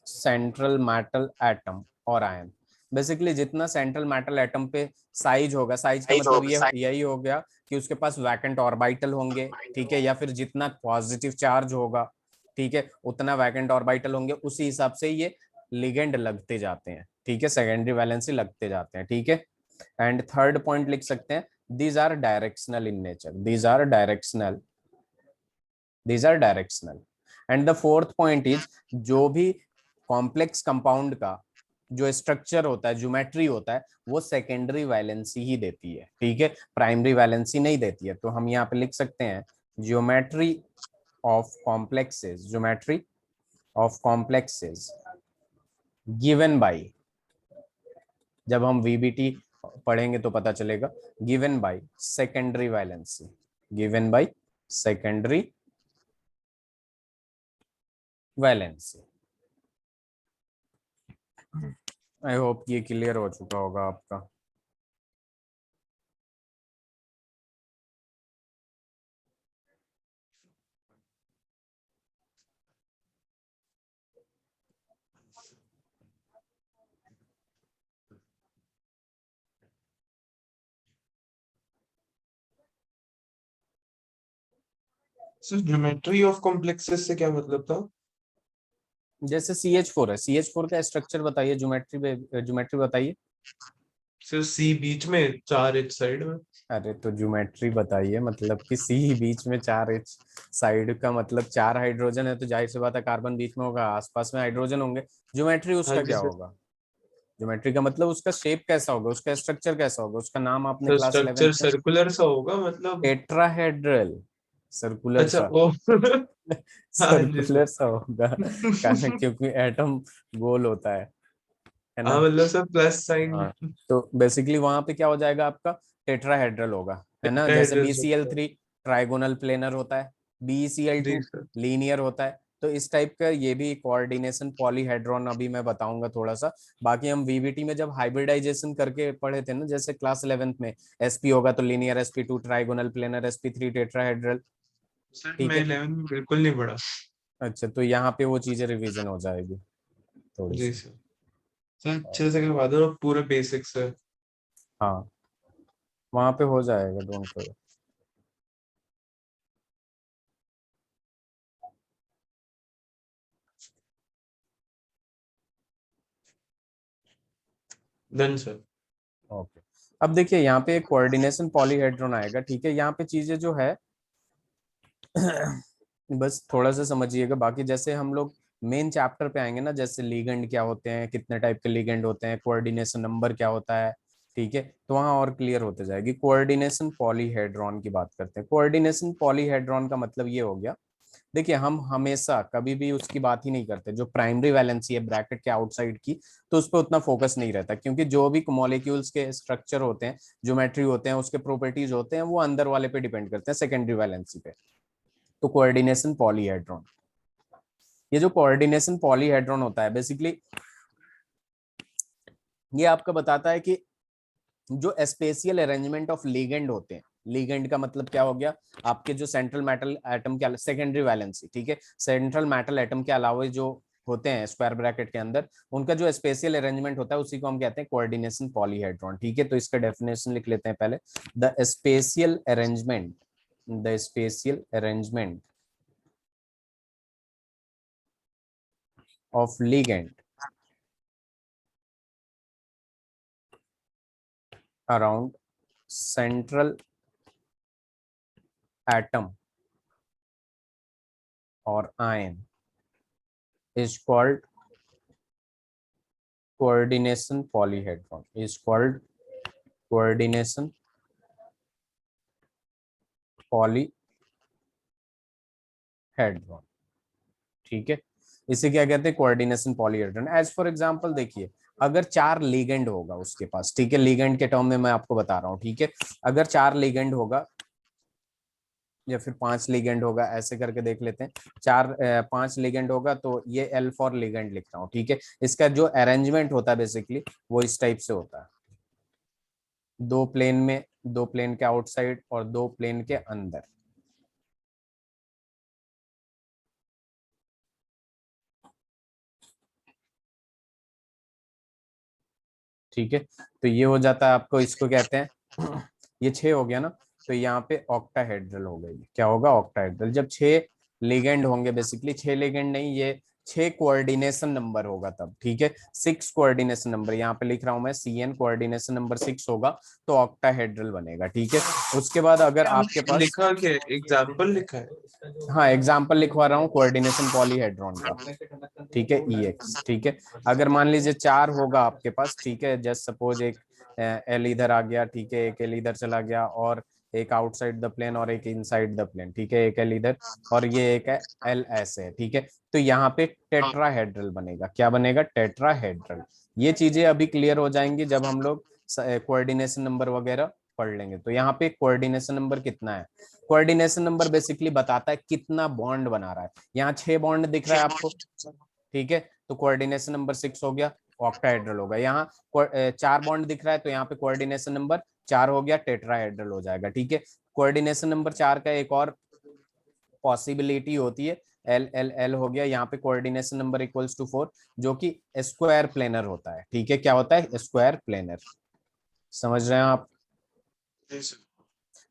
central metal atom और आयन। बेसिकली जितना सेंट्रल मेटल एटम पे साइज होगा, साइज का मतलब ये यही हो गया कि उसके पास वैकेंट ऑर्बिटल होंगे। ठीक है, या फिर जितना पॉजिटिव चार्ज होगा, ठीक है, उतना वैकेंट ऑर्बिटल होंगे, उसी हिसाब से ये लिगेंड लगते जाते हैं। ठीक है, सेकेंडरी वैलेंसी लगते जाते हैं। ठीक है, एंड थर्ड पॉइंट लिख सकते हैं, these are directional in nature, these are directional. And the fourth point is, जो भी कॉम्प्लेक्स कंपाउंड का जो स्ट्रक्चर होता है, ज्योमेट्री होता है, वो सेकेंडरी वैलेंसी ही देती है। ठीक है, प्राइमरी वैलेंसी नहीं देती है। तो हम यहाँ पे लिख सकते हैं, geometry of complexes given by, जब हम वीबीटी पढ़ेंगे तो पता चलेगा, given by secondary valency, given by secondary valency. I hope ये क्लियर हो चुका होगा आपका। सर ज्योमेट्री ऑफ कॉम्प्लेक्सेस से क्या मतलब था? जैसे CH4 है, CH4 का स्ट्रक्चर बताइए, ज्योमेट्री बताइए। सर सी बीच में, चार एच साइड में। अरे तो ज्योमेट्री बताइए, मतलब कि C बीच में 4H साइड का मतलब 4 हाइड्रोजन है, तो जाहिर सी बात है कार्बन बीच में होगा, आसपास में हाइड्रोजन होंगे। ज्योमेट्री हाँ उसका जी क्या सर। होगा? ज्योमेट्री का मतलब उसका शेप कैसा होगा, उसका स्ट्रक्चर कैसा होगा, उसका नाम आपने सर क्लास 11th स्ट्रक्चर में सर्कुलर सा होगा मतलब। टेट्राहेड्रल, सर्कुलर अच्छा सा। ओ हाँ जी सर्कुलर सर। सा होगा कारण क्योंकि एटम गोल होता है ना। हाँ मतलब सर प्लस साइन। हाँ, तो बेसिकली वहां पे क्या हो जाएगा आपका, टेट्राहेड्रल होगा, है ना। जैसे टेट्राहेड्रल होता है। BCl3 ट्राइगोनल प्लेनर होता है, जी BeCl2 सर। लीनियर होता है। तो इस टाइप का ये भी कोऑर्डिनेशन पॉलीहेड्रॉन अभी मैं बताऊंगा थोड़ा सा। बाकी हम VBT में जब हाइब्रिडाइजेशन करके पढ़े थे ना, जैसे क्लास 11th में, sp होगा तो linear, sp2 trigonal planar, sp3 tetrahedral. Sir ठीक मैं है, 11 में बिल्कुल नहीं पढ़ा। अच्छा, तो यहाँ पे वो चीजें रिवीजन हो जाएगी थोड़ी जी सी। सर। सर अच्छे से करवा दो ना, पूरे बेसिक्स है। हाँ, वहां पे हो जाएगा, don't worry. Done sir. Okay, अब देखिए यहाँ पे एक कोऑर्डिनेशन पॉलीहेड्रॉन आएगा। ठीक है, यहाँ पे चीजें जो है बस थोड़ा सा समझिएगा। बाकी जैसे हम लोग मेन चैप्टर पे आएंगे ना, जैसे लिगेंड क्या होते हैं, कितने टाइप के लिगेंड होते हैं, कोऑर्डिनेशन नंबर क्या होता है, ठीक है, तो वहां और क्लियर होते जाएगी। कोऑर्डिनेशन पॉलीहेड्रॉन की बात करते हैं। कोऑर्डिनेशन पॉलीहेड्रॉन का मतलब ये हो गया, देखिए हम हमेशा कभी भी उसकी बात ही नहीं करते जो प्राइमरी वैलेंसी है ब्रैकेट के आउटसाइड की, तो उस पर उतना फोकस नहीं रहता, क्योंकि जो भी मॉलिक्यूल्स के स्ट्रक्चर होते हैं, ज्योमेट्री होते हैं, उसके प्रॉपर्टीज होते हैं, वो अंदर वाले पे डिपेंड करते हैं, सेकेंडरी वैलेंसी पे। तो कोऑर्डिनेशन पॉलीहेड्रॉन, ये जो कोऑर्डिनेशन पॉलीहेड्रॉन होता है बेसिकली, ये आपका बताता है कि जो स्पेशियल अरेंजमेंट ऑफ लिगेंड होते हैं, लिगेंड का मतलब क्या हो गया, आपके जो सेंट्रल मेटल एटम के सेकेंडरी वैलेंसी, ठीक है, सेंट्रल मेटल एटम के अलावा जो होते हैं स्क्वायर ब्रैकेट के अंदर, उनका जो स्पेशियल अरेंजमेंट होता है उसी को हम कहते हैं कोऑर्डिनेशन पॉलीहेड्रॉन। ठीक है, तो इसका डेफिनेशन लिख लेते हैं पहले, the spatial arrangement, the spatial arrangement of ligand around central atom और ion is called coordination polyhedron, is called coordination polyhedron। ठीक है, इसे क्या कहते हैं, coordination polyhedron. As for example देखिए, अगर 4 लिगेंड होगा उसके पास, ठीक है, लिगेंड के टर्म में मैं आपको बता रहा हूँ, ठीक है, अगर 4 लिगेंड होगा या फिर 5 लिगेंड होगा, ऐसे करके देख लेते हैं, 5 लिगेंड होगा तो ये L फॉर लिगेंड लिख रहा हूँ, ठीक है। इसका जो अरेंजमेंट होता है बेसिकली वो इस टाइप से होता है, दो प्लेन में, दो प्लेन के आउटसाइड और दो प्लेन के अंदर। ठीक है, तो ये हो जाता है आपको, इसको कहते हैं ये 6 हो गया ना, तो यहाँ पे ऑक्टाहेड्रल हो गई। क्या होगा, ऑक्टाहेड्रल। जब 6 लिगेंड होंगे, बेसिकली 6 लिगेंड नहीं, ये 6 कोऑर्डिनेशन नंबर होगा तब, ठीक है, 6 कोऑर्डिनेशन नंबर यहाँ पे लिख रहा हूं मैं, CN कोऑर्डिनेशन नंबर 6 होगा तो ऑक्टाहेड्रल बनेगा। ठीक है, उसके बाद अगर आपके पास, लिखा क्या एग्जाम्पल लिखा है? हाँ एग्जाम्पल लिखवा रहा हूँ कोऑर्डिनेशन पॉलीहेड्रॉन का, ठीक है, EX। ठीक है, अगर मान लीजिए 4 होगा आपके पास, ठीक है, जस्ट सपोज एक L इधर आ गया, ठीक है, एक L इधर चला गया, और एक आउटसाइड द प्लेन और एक इनसाइड द प्लेन, ठीक है, एक L इधर और ये एक है L ऐसे है, ठीक है, तो यहाँ पे टेट्राहेड्रल बनेगा। क्या बनेगा, टेट्राहेड्रल। ये चीजें अभी क्लियर हो जाएंगी जब हम लोग कोऑर्डिनेशन नंबर वगैरह पढ़ लेंगे। तो यहाँ पे कोऑर्डिनेशन नंबर कितना है, कोऑर्डिनेशन नंबर बेसिकली बताता है कितना बॉन्ड बना रहा है। यहाँ 6 बॉन्ड दिख रहा है आपको, ठीक है, तो कोऑर्डिनेशन नंबर 6 हो गया, ऑक्टाहेड्रल होगा। यहाँ 4 बॉन्ड दिख रहा है तो यहाँ पे कोऑर्डिनेशन नंबर 4 हो गया, टेट्राहेड्रल हो जाएगा। ठीक है, कोऑर्डिनेशन नंबर 4 का एक और पॉसिबिलिटी होती है, एल एल एल हो गया, यहाँ पे कोऑर्डिनेशन नंबर इक्वल्स टू 4, जो कि स्क्वायर प्लेनर होता है। ठीक है, क्या होता है, स्क्वायर प्लेनर। समझ रहे हैं आप।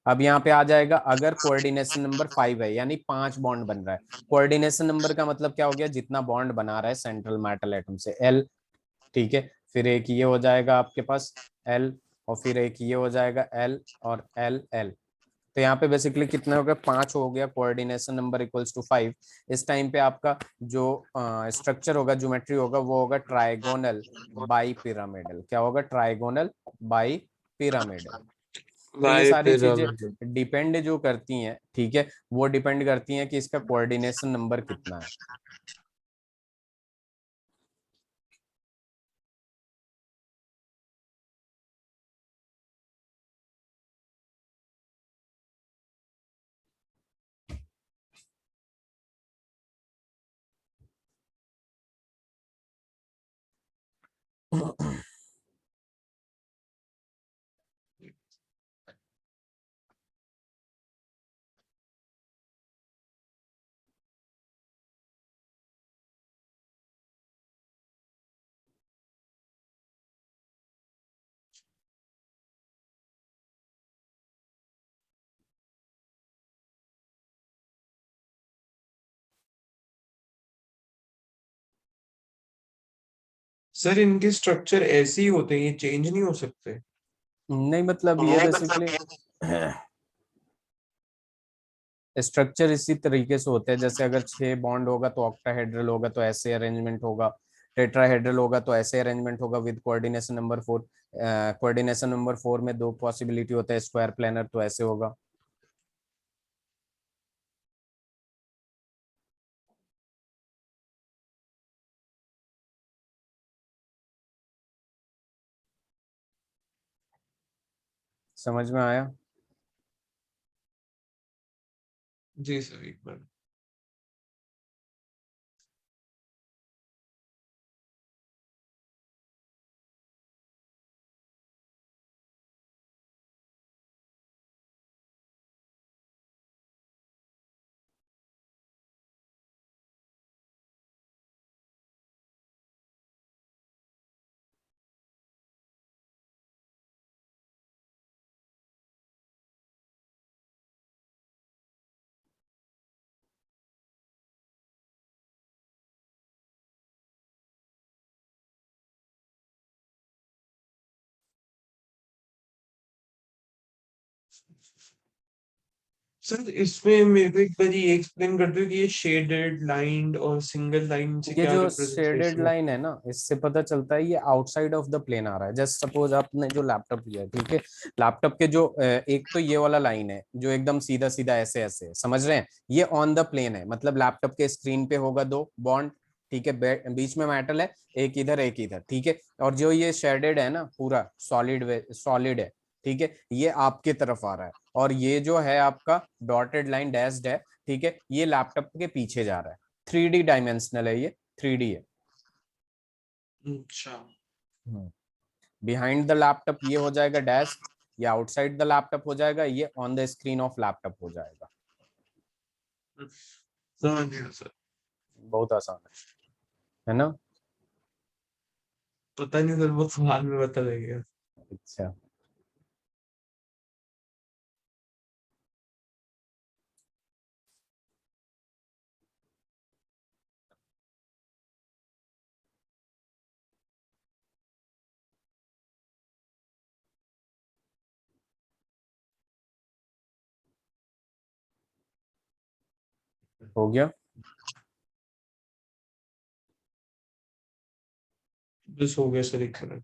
अब यहाँ पे आ जाएगा, अगर कोऑर्डिनेशन नंबर 5 है, यानी 5 बॉन्ड बन रहा है। कोऑर्डिनेशन नंबर का मतलब क्या हो गया, जितना बॉन्ड बना रहा है सेंट्रल मेटल एटम से, L। ठीक है, फिर एक ये हो जाएगा आपके पास L, और फिर एक ये हो जाएगा L, और L। तो यहाँ पे बेसिकली कितने हो गए, 5 हो गया, कोऑर्डिनेशन नंबर इक्वल्स टू 5। इस टाइम पे आपका जो स्ट्रक्चर होगा, ज्योमेट्री होगा, वो होगा ट्राइगोनल बाई पिरामिडल। क्या होगा, ट्राइगोनल बाई पिरामिडल। तो ये वाई सारी चीजें पिरामिड। डिपेंड जो करती हैं, ठीक है, वो डिपेंड करती हैं कि इसका कोऑर्डिनेशन नंबर कितना है। सर इनके स्ट्रक्चर ऐसे ही होते हैं, ये चेंज नहीं हो सकते? नहीं मतलब ये बेसिकली स्ट्रक्चर इसी तरीके से होते हैं, जैसे अगर 6 बॉन्ड होगा तो ऑक्टाहेड्रल होगा तो ऐसे अरेंजमेंट होगा, टेट्राहेड्रल होगा तो ऐसे अरेंजमेंट होगा with coordination number 4। Coordination number 4 में 2 पॉसिबिलिटी होता है, स्क्वायर प्लेनर तो ऐसे होगा। समझ में आया। जी सर, एक बार। सर इसमें मेरे को एक बार ये एक्सप्लेन कर दो कि ये शेडेड लाइन और सिंगल लाइन से ये क्या जो शेडेड रिप्रेजेंटेशन है। लाइन है ना, इससे पता चलता है ये आउटसाइड ऑफ द प्लेन आ रहा है। जस्ट सपोज आपने जो लैपटॉप लिया है, ठीक है, लैपटॉप के जो एक तो ये वाला लाइन है जो एकदम सीधा सीधा ऐसे ऐसे है, समझ रहे हैं, ये ऑन द प्लेन है, मतलब लैपटॉप के स्क्रीन पे होगा दो बॉन्ड, ठीक है, बीच में मेटल है, एक इधर, ठीक है। और जो ये शेडेड है ना पूरा सॉलिड है, ठीक है, ये आपके तरफ आ रहा है, और ये जो है आपका डॉटेड लाइन डैश्ड है, ठीक है, ये लैपटॉप के पीछे जा रहा है। 3D डायमेंशनल है ये, 3D है। अच्छा। बिहाइंड द लैपटॉप ये हो जाएगा डैश, ये आउटसाइड द लैपटॉप हो जाएगा, ये on the screen of laptop हो जाएगा। समझ गया सर। बहुत आसान है ना? पता नहीं सर, वो सवाल में पता लगेगा। अच्छा, हो गया। बस हो गया सर, एक minute.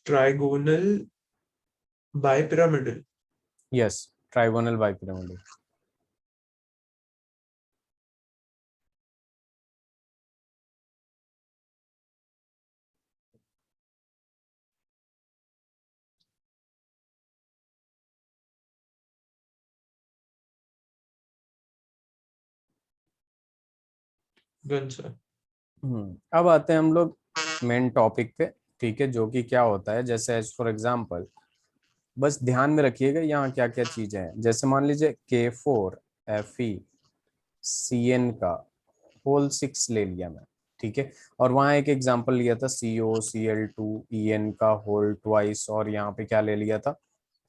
Trigonal bipyramidal. Yes, trigonal bipyramidal. Gun sir. अब आते हैं हम लोग मेन टॉपिक पे, ठीक है, जो कि क्या होता है, जैसे एज फॉर एग्जाम्पल, बस ध्यान में रखिएगा यहाँ क्या क्या चीजें हैं। जैसे मान लीजिए K4Fe का होल 6 ले लिया मैं, ठीक है, और वहां एक एग्जांपल लिया था COCl2En का होल ट्वाइस, और यहाँ पे क्या ले लिया था,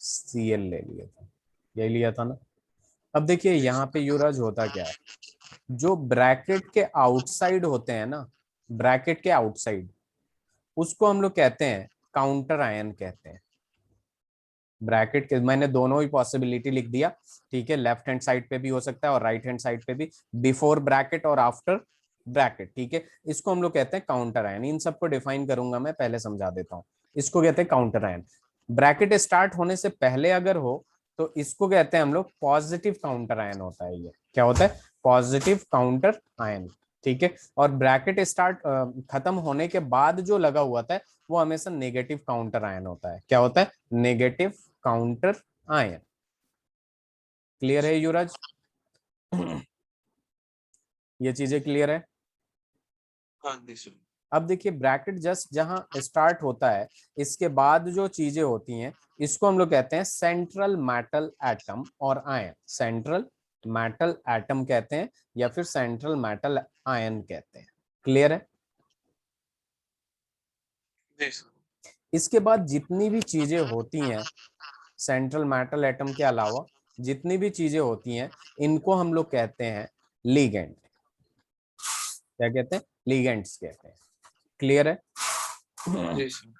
Cl ले लिया था, यही लिया था ना। अब देखिए जी यहाँ पे यूराज होता क्या है, जो ब्रैकेट के आउटसाइड होते हैं ना, ब्रैकेट के आउटसाइड, उसको हम लोग कहते हैं काउंटर आयन कहते हैं। ब्रैकेट के मैंने दोनों ही पॉसिबिलिटी लिख दिया, ठीक है, लेफ्ट हैंड साइड पे भी हो सकता है और राइट हैंड साइड पे भी, बिफोर ब्रैकेट और आफ्टर ब्रैकेट, ठीक है, इसको हम लोग कहते हैं काउंटर आयन। इन सबको डिफाइन करूंगा मैं, पहले समझा देता हूँ। इसको कहते हैं काउंटर आयन। ब्रैकेट स्टार्ट होने से पहले अगर हो तो इसको कहते हैं हम लोग पॉजिटिव काउंटर आयन होता है। ये क्या होता है, पॉजिटिव काउंटर आयन, ठीक है। और ब्रैकेट स्टार्ट खत्म होने के बाद जो लगा हुआ था वो हमेशा नेगेटिव काउंटर आयन होता है। क्या होता है, नेगेटिव काउंटर आयन। क्लियर है युवराज? ये चीजें क्लियर है? हाँ जी सर। अब देखिए ब्रैकेट जस्ट जहां स्टार्ट होता है, इसके बाद जो चीजें होती हैं, इसको हम लोग कहते हैं सेंट्रल मेटल एटम और आयन। सेंट्रल मेटल एटम कहते हैं या फिर सेंट्रल मेटल आयन कहते हैं। क्लियर है? जी सर। इसके बाद जितनी भी चीजें होती हैं सेंट्रल मेटल एटम के अलावा, जितनी भी चीजें होती हैं, इनको हम लोग कहते हैं लिगेंड। क्या कहते हैं, लिगेंड्स कहते हैं। क्लियर है? जी सर।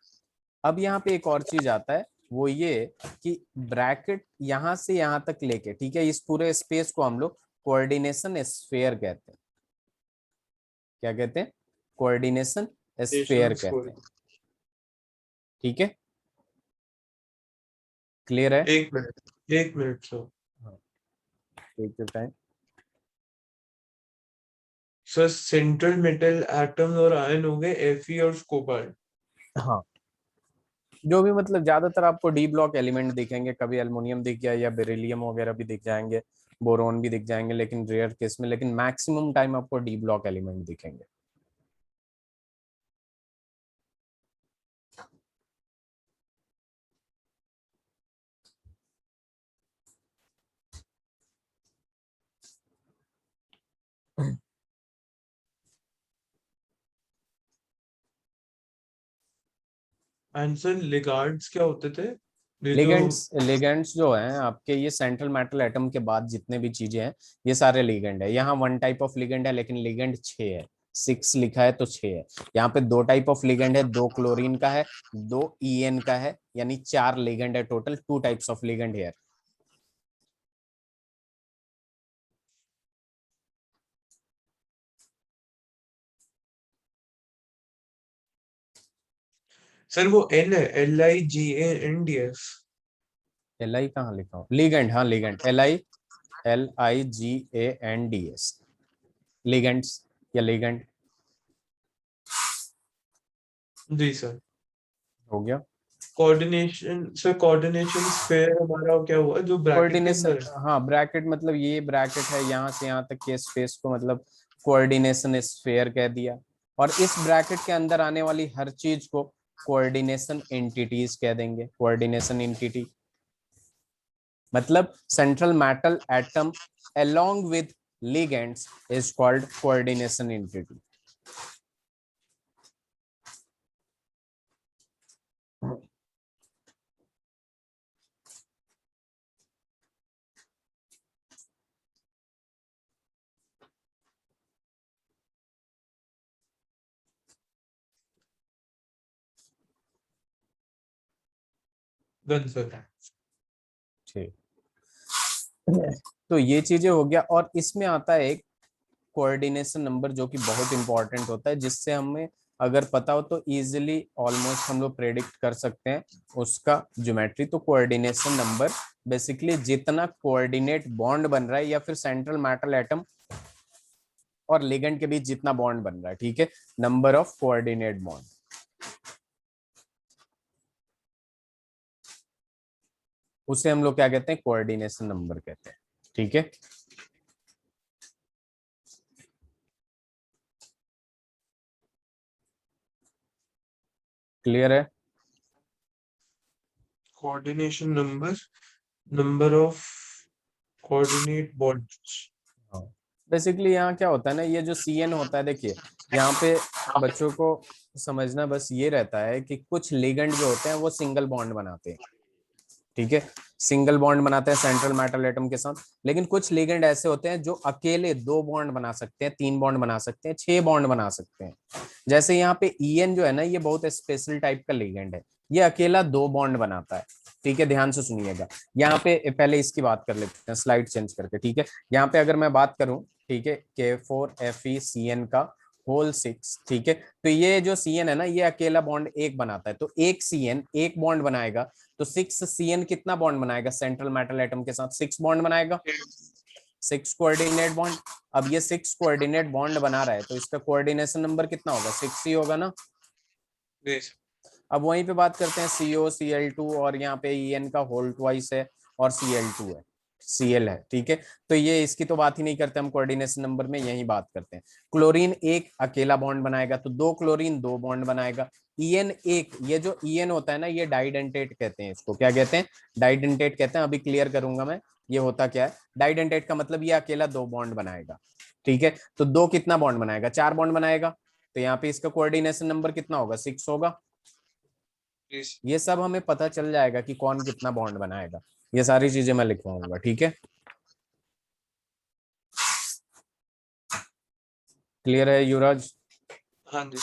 अब यहाँ पे एक और चीज आता है, वो ये कि ब्रैकेट यहां से यहां तक लेके, ठीक है, इस पूरे स्पेस को हम लोग कोऑर्डिनेशन स्फीयर कहते हैं। क्या कहते हैं, कोऑर्डिनेशन स्फीयर कहते हैं, ठीक है। क्लियर है? एक मिनट, एक मिनट सर। हाँ, take your time. Sir central metal atoms और आयन हो गए Fe और कोबाल्ट। हाँ, जो भी मतलब ज्यादातर आपको डी ब्लॉक एलिमेंट दिखेंगे, कभी एल्युमिनियम दिख गया या बेरिलियम वगैरह भी दिख जाएंगे, बोरोन भी दिख जाएंगे, लेकिन रेयर केस में, लेकिन मैक्सिमम टाइम आपको डी ब्लॉक एलिमेंट दिखेंगे। आंसर लिगार्ड्स क्या होते थे, ये जो। लिगेंड्स जो हैं आपके, ये सेंट्रल मेटल एटम के बाद जितने भी चीजें हैं, ये सारे लिगेंड है। यहाँ वन टाइप ऑफ लिगेंड है, लेकिन लिगेंड 6 है। 6 लिखा है तो 6 है। यहाँ पे दो टाइप ऑफ लिगेंड है, दो क्लोरीन का है, दो EN का है, यानी 4 लिगेंड है टोटल। 2 टाइप्स ऑफ लिगेंड है। सर वो एल है, LIGANDS। एल आई कहाँ लिखा हो? लिगेंड, हाँ लिगेंड, LIGANDS, लिगेंड्स या लिगेंड। जी सर। हो गया। कोऑर्डिनेशन सर, कोऑर्डिनेशन स्फेयर हमारा क्या हुआ जो ब्रैकेट के कोऑर्डिनेशन, अंदर है? हाँ ब्रैकेट मतलब ये ब्रैकेट है यहाँ से यहाँ तक के स्पेस को मतलब कोऑर्डिनेशन स्फेयर कह दिया। और इस ब्रैकेट के अंदर आने वाली हर चीज को कोऑर्डिनेशन एंटिटीज कह देंगे। कोऑर्डिनेशन एंटिटी मतलब central metal atom along with ligands is called coordination entity. Done sir. ठीक, तो ये चीजें हो गया। और इसमें आता है एक कोऑर्डिनेशन नंबर जो कि बहुत इंपॉर्टेंट होता है, जिससे हमें अगर पता हो तो इजीली ऑलमोस्ट हम लोग प्रेडिक्ट कर सकते हैं उसका ज्योमेट्री। तो कोऑर्डिनेशन नंबर बेसिकली जितना कोऑर्डिनेट बॉन्ड बन रहा है या फिर सेंट्रल मेटल एटम और लिगेंड के बीच जितना बॉन्ड बन रहा है, ठीक है, नंबर ऑफ कोऑर्डिनेट बॉन्ड, उसे हम लोग क्या कहते हैं? कोऑर्डिनेशन नंबर कहते हैं। ठीक है, क्लियर है? Coordination number, number of coordinate bonds. Basically यहाँ क्या होता है ना, ये जो CN होता है, देखिए यहाँ पे बच्चों को समझना बस ये रहता है कि कुछ लिगेंड जो होते हैं वो सिंगल बॉन्ड बनाते हैं, ठीक है, सिंगल बॉन्ड बनाते हैं सेंट्रल मेटल एटम के साथ। लेकिन कुछ लिगेंड ऐसे होते हैं जो अकेले 2 बॉन्ड बना सकते हैं, 3 बॉन्ड बना सकते हैं, 6 बॉन्ड बना सकते हैं। जैसे यहाँ पे EN जो है ना, ये बहुत स्पेशल टाइप का लिगेंड है, ये अकेला 2 बॉन्ड बनाता है। ठीक है, ध्यान से सुनिएगा। यहाँ पे पहले इसकी बात कर लेते हैं स्लाइड चेंज करके। ठीक है, यहाँ पे अगर मैं बात करूं, ठीक है, K4FeCN का होल 6, ठीक है, तो ये जो CN है ना, ये अकेला बॉन्ड एक बनाता है। तो एक CN एक बॉन्ड बनाएगा, तो 6CN कितना बॉन्ड बनाएगा सेंट्रल मेटल एटम के साथ? 6 बॉन्ड बनाएगा, 6 कोऑर्डिनेट बॉन्ड। अब ये 6 कोऑर्डिनेट बॉन्ड बना रहा है, तो इसका कोऑर्डिनेशन नंबर कितना होगा? 6 ही होगा ना। अब वहीं पे बात करते हैं CO Cl2, और यहाँ पे EN का होल ट्वाइस है और Cl2 है, Cl है, ठीक है। तो ये इसकी तो बात ही नहीं करते हम, कोऑर्डिनेशन नंबर में यही बात करते हैं। क्लोरीन एक अकेला बॉन्ड बनाएगा, तो 2 क्लोरीन 2 बॉन्ड बनाएगा। EN एक, ये जो EN होता है ना, ये डाइडेंटेट कहते हैं इसको। क्या कहते हैं? डाइडेंटेट कहते हैं। अभी क्लियर करूंगा मैं ये होता क्या है। डाइडेंटेट का मतलब ये अकेला 2 बॉन्ड बनाएगा, ठीक है। तो 2 कितना बॉन्ड बनाएगा? 4 बॉन्ड बनाएगा। तो यहाँ पे इसका कोऑर्डिनेशन नंबर कितना होगा? 6 होगा। ये सब हमें पता चल जाएगा कि कौन कितना बॉन्ड बनाएगा, ये सारी चीजें मैं लिखवाऊंगा, ठीक है। क्लियर है युवराज? हाँ जी।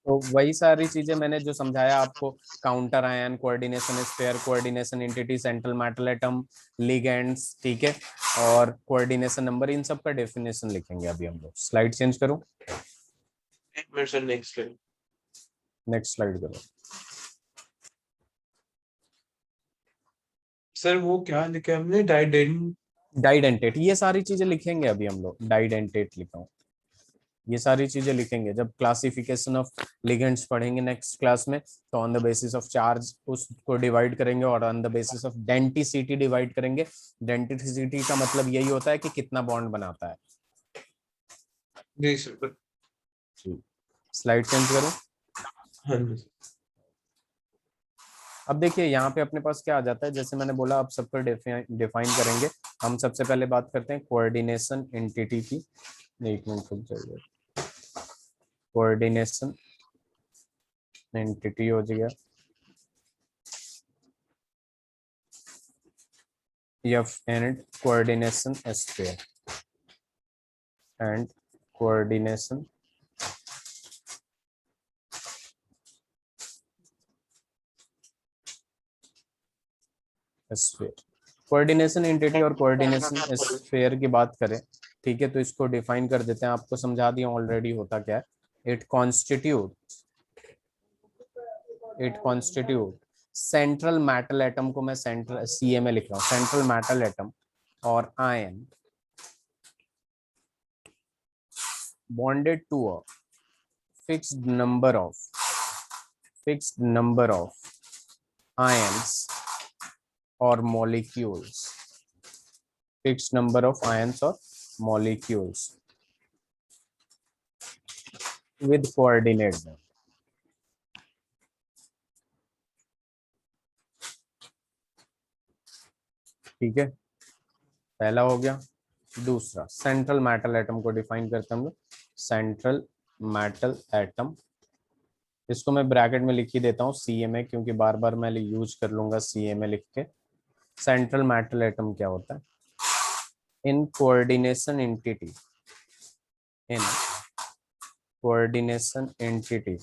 तो वही सारी चीजें मैंने जो समझाया आपको, counter ion, coordination sphere, coordination entity, central metal atom, ligands, ठीक है, और कोऑर्डिनेशन नंबर, इन सब का डेफिनेशन लिखेंगे अभी हम लोग। स्लाइड चेंज करूं? एक minute sir, next slide. Next slide करो। सर वो क्या लिखा है हमने, डाइडेंट? डाइडेंटेट, ये सारी चीजें लिखेंगे अभी हम लोग। डाइडेंटेट लिखा हूं, ये सारी चीजें लिखेंगे जब क्लासिफिकेशन ऑफ लिगेंड्स पढ़ेंगे नेक्स्ट क्लास में। तो on the basis of charge उसको डिवाइड करेंगे, और on the basis of denticity divide करेंगे। डेंटिसिटी का मतलब यही होता है कि कितना बॉन्ड बनाता है। जी सर। स्लाइड चेंज करो। हाँ जी। अब देखिए यहाँ पे अपने पास क्या आ जाता है, जैसे मैंने बोला अब सबको डिफाइन करेंगे। हम सबसे पहले बात करते हैं कोऑर्डिनेशन एंटिटी की। एक मिनट रुक जाइए। कोऑर्डिनेशन एंटिटी हो गया F and coordination sphere and coordination sphere। Coordination entity और कोऑर्डिनेशन स्फीयर की बात करें, ठीक है, तो इसको डिफाइन कर देते हैं। आपको समझा दिया ऑलरेडी होता क्या है। It constitute it constitute central metal atom को मैं सेंट्रल सी में लिख रहा हूँ, सेंट्रल मेटल एटम और ion bonded to a fixed number of ions or molecules, fixed number of ions or molecules with coordinate them. ठीक है, पहला हो गया। दूसरा सेंट्रल मेटल एटम को डिफाइन करते हैं हम लोग, सेंट्रल मेटल एटम, इसको मैं ब्रैकेट में लिख ही देता हूँ CMA, क्योंकि बार बार मैं यूज कर लूंगा CMA लिख के। सेंट्रल मेटल एटम क्या होता है? In coordination entity, in coordination entity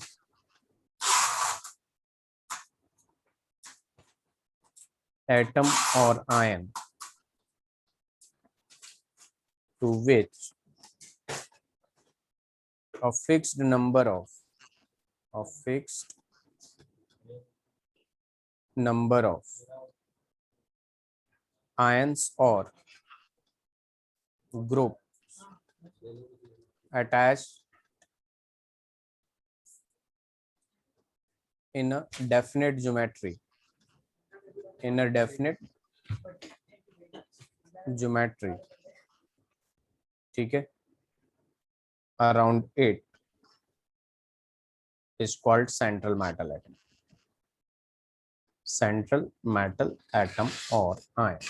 atom और ion to which a fixed number of ions or group attached in a definite geometry, ठीक है, around it is called central metal atom, central metal atom or ion.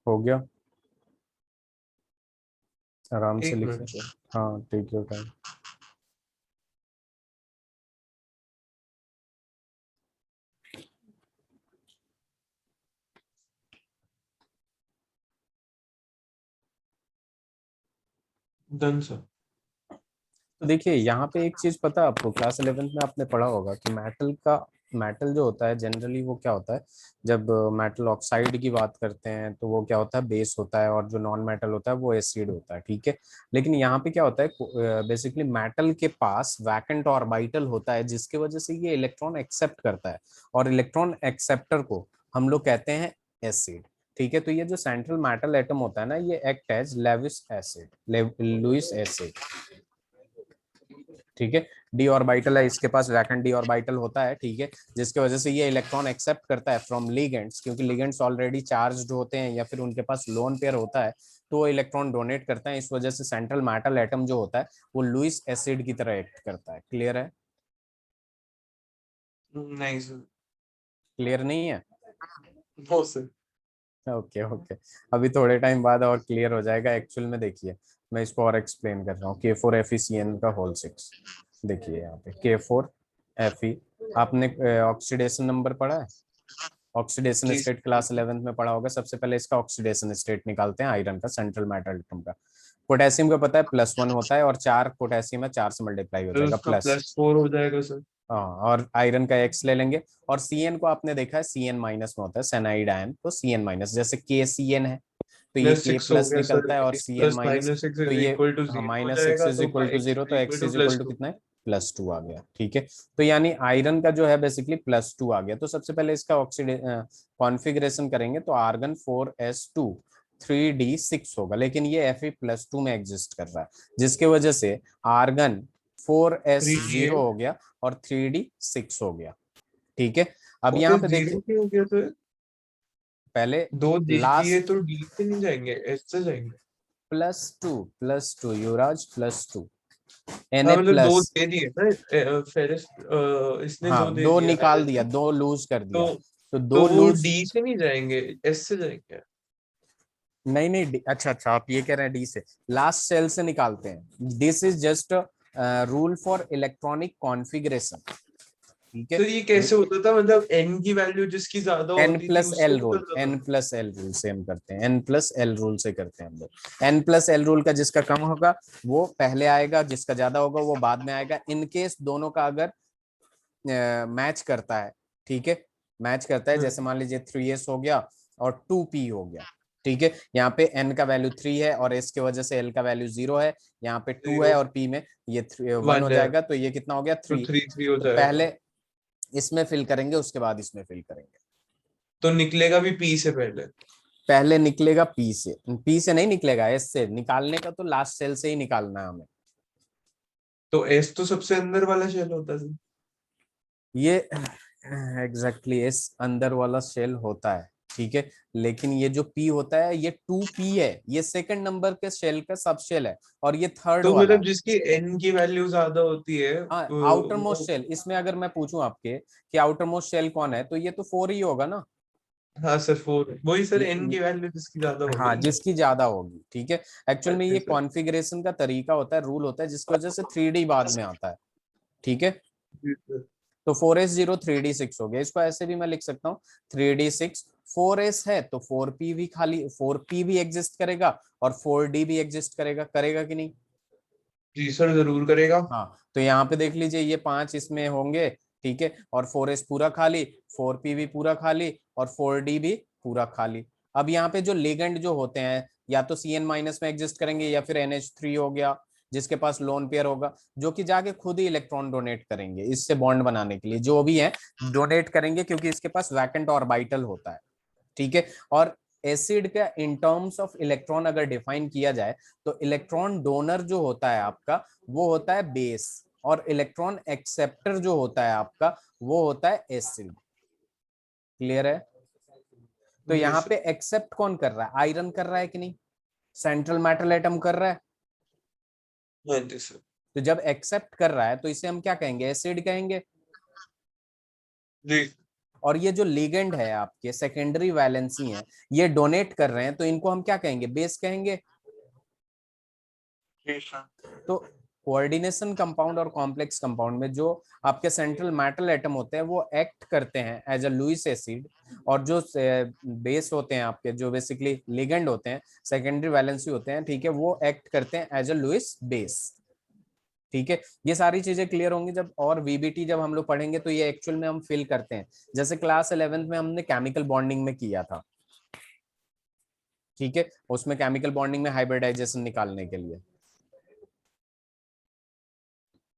हो गया, आराम से एक लिखिए। Minute sir. हाँ take your time. Done sir. तो देखिए यहाँ पे एक चीज पता है आपको, क्लास 11th में आपने पढ़ा होगा कि मेटल जो होता है जनरली वो क्या होता है, जब मेटल ऑक्साइड की बात करते हैं तो वो क्या होता है, बेस होता है, और जो नॉन मेटल होता है वो एसिड होता है, ठीक है। लेकिन यहाँ पे क्या होता है, बेसिकली मेटल के पास वैकेंट ऑर्बिटल होता है, जिसकी वजह से ये इलेक्ट्रॉन एक्सेप्ट करता है, और इलेक्ट्रॉन एक्सेप्टर को हम लोग कहते हैं एसिड, ठीक है। तो ये जो सेंट्रल मेटल एटम होता है ना, ये एक्ट एज लुईस एसिड, ठीक है। डी ऑर्बिटल है इसके पास, वैकेंट डी ऑर्बिटल होता है, ठीक है, जिसकी वजह से ये इलेक्ट्रॉन एक्सेप्ट करता है फ्रॉम लिगेंड्स, क्योंकि लिगेंड्स ऑलरेडी चार्ज्ड होते हैं या फिर उनके पास लोन पेयर होता है, तो वो इलेक्ट्रॉन डोनेट करता है। इस वजह से सेंट्रल मेटल एटम जो होता है वो लुईस एसिड की तरह एक्ट करता है। क्लियर है? नहीं सर। क्लियर नहीं है? No sir. ओके ओके, अभी थोड़े टाइम बाद और क्लियर हो जाएगा। एक्चुअल में देखिए मैं इसको और एक्सप्लेन कर रहा हूँ। K4FeCN का होल 6, देखिए यहाँ पे K4Fe, आपने ऑक्सीडेशन नंबर पढ़ा है? ऑक्सीडेशन जी स्टेट क्लास 11th में पढ़ा होगा। सबसे पहले इसका ऑक्सीडेशन स्टेट निकालते हैं आयरन का, सेंट्रल मेटल एटम का। पोटेशियम का पता है +1 होता है, और 4 पोटेशियम है, 4 से मल्टीप्लाई हो सर, जाएगा उसका प्लस। +4 हो जाएगा सर। हाँ, और आयरन का X ले लेंगे। और Cn को आपने देखा है Cn माइनस में होता है, साइनाइड आयन, तो Cn माइनस, जैसे KCN है तो ये K +6 हो प्लस गया सर। निकलता है, और Cn plus minus, minus x तो इज ये इक्वल टू हाँ 0 हो -6 जाएगा, इज तो इक्वल टू एक्स 0, तो is X equal is two equal plus two two कितना है, +2 आ गया, ठीक है। तो यानी आयरन का जो है बेसिकली +2 आ गया। तो सबसे पहले इसका ऑक्सीडे कॉन्फ़िगरेशन करेंगे, तो आर्गन 4s2 3d6 होगा, लेकिन ये Fe+2 में एग्जिस्ट कर रहा है, जिसके वजह से आर्गन 4s0 3D8 हो गया और 3d6 हो गया। ठीक है, अब और यहाँ फिर पे देखिए 0 क्यों हो गया? तो पहले दो दिए लास्ट तो डी से नहीं जाएंगे, एस से जाएंगे। +2 युवराज +2 Na हाँ मतलब दो प्लस। दे दिए ना फेरिस, इसने दो हाँ दे दो दिया निकाल एरर दिया, ने। दो लूज कर तो दिया, तो तो दो वो लूज। डी से नहीं जाएंगे, एस से जाएंगे। नहीं नहीं अच्छा अच्छा, आप ये कह रहे हैं डी से, लास्ट सेल से निकालते हैं। This is just rule for electronic configuration. ठीक है, तो ये कैसे होता था, मतलब एन की वैल्यू जिसकी ज्यादा एन होती थी प्लस उससे एल रूल, निकलता था। N+L रूल से हम करते हैं, N+L रूल से करते हैं हम लोग। N+L रूल का जिसका कम होगा वो पहले आएगा, जिसका ज्यादा होगा वो बाद में आएगा। इन केस दोनों का अगर मैच करता है, ठीक है, मैच करता है, जैसे मान लीजिए 3s हो गया और 2p हो गया। ठीक है, यहाँ पे n का वैल्यू 3 है और s की वजह से l का वैल्यू 0 है, यहाँ पे 2 है 0 और p में ये 1 हो 1 है जाएगा, तो ये कितना हो गया तो 3। 3 हो तो जाएगा। पहले इसमें फिल करेंगे, उसके बाद इसमें फिल करेंगे। तो निकलेगा भी पी से पहले। पहले निकलेगा पी से नहीं निकलेगा, एस से निकालने का, तो लास्ट सेल से ही निकालना है हमें। तो एस तो सबसे अंदर वाला शेल होता है। ये एग्जैक्टली एस अंदर वाला शेल होता है, ठीक है, लेकिन ये जो पी होता है ये 2p है, ये सेकंड नंबर के शेल का सब शेल है, और ये थर्ड तो वाला मतलब है। जिसकी एन की वैल्यू ज्यादा होती है हाँ आउटर मोस्ट वो। शेल, इसमें अगर मैं पूछूं आपके कि आउटर मोस्ट शेल कौन है, तो ये तो 4 ही होगा ना। हाँ सर 4 वही सर, एन ये की वैल्यू जिसकी ज्यादा हो हाँ गई। जिसकी ज्यादा होगी, ठीक है। एक्चुअल में अच्छा ये सर। कॉन्फ़िगरेशन का तरीका होता है, रूल होता है, जिसकी वजह से 3D बाद में आता है। ठीक है, जी सर। तो 4s0 3d6 हो गया, इसको ऐसे भी मैं लिख सकता हूँ 3d6। 4s है तो 4p भी, खाली 4p भी एग्जिस्ट करेगा और 4d भी एग्जिस्ट करेगा, करेगा कि नहीं। जी सर जरूर करेगा। हाँ, तो यहाँ पे देख लीजिए ये 5 इसमें होंगे, ठीक है, और 4s पूरा खाली, 4p भी पूरा खाली और 4d भी पूरा खाली। अब यहाँ पे जो लिगेंड जो होते हैं, या तो Cn माइनस में एग्जिस्ट करेंगे, या फिर NH3 हो गया जिसके पास लोन पेयर होगा, जो कि जाके खुद ही इलेक्ट्रॉन डोनेट करेंगे इससे बॉन्ड बनाने के लिए, जो भी है डोनेट करेंगे, क्योंकि इसके पास वैकेंट ऑर्बिटल होता है। ठीक है, और एसिड का इन टर्म्स ऑफ इलेक्ट्रॉन अगर डिफाइन किया जाए, तो इलेक्ट्रॉन डोनर जो होता है आपका वो होता है बेस, और इलेक्ट्रॉन एक्सेप्टर जो होता है आपका वो होता है एसिड। क्लियर है। तो जी यहाँ सर। पे एक्सेप्ट कौन कर रहा है, आयरन कर रहा है कि नहीं, सेंट्रल मेटल एटम कर रहा है। हाँ जी सर। तो जब एक्सेप्ट कर रहा है तो इसे हम क्या कहेंगे, एसिड कहेंगे। जी। और ये जो लिगेंड है आपके सेकेंडरी वैलेंसी है, ये डोनेट कर रहे हैं, तो इनको हम क्या कहेंगे, बेस कहेंगे। जी सर। तो कोऑर्डिनेशन कंपाउंड और कॉम्प्लेक्स कंपाउंड में जो आपके सेंट्रल मेटल एटम होते हैं वो एक्ट करते हैं एज अ लुईस एसिड, और जो बेस होते हैं आपके, जो बेसिकली लिगेंड होते हैं, सेकेंडरी वैलेंसी होते हैं, ठीक है, वो एक्ट करते हैं एज अ लुईस बेस। ठीक है, ये सारी चीजें क्लियर होंगी जब, और वीबीटी जब हम लोग पढ़ेंगे तो ये एक्चुअल में हम फिल करते हैं, जैसे क्लास 11th में हमने केमिकल बॉन्डिंग में किया था। ठीक है, उसमें केमिकल बॉन्डिंग में हाइब्रिडाइजेशन निकालने के लिए,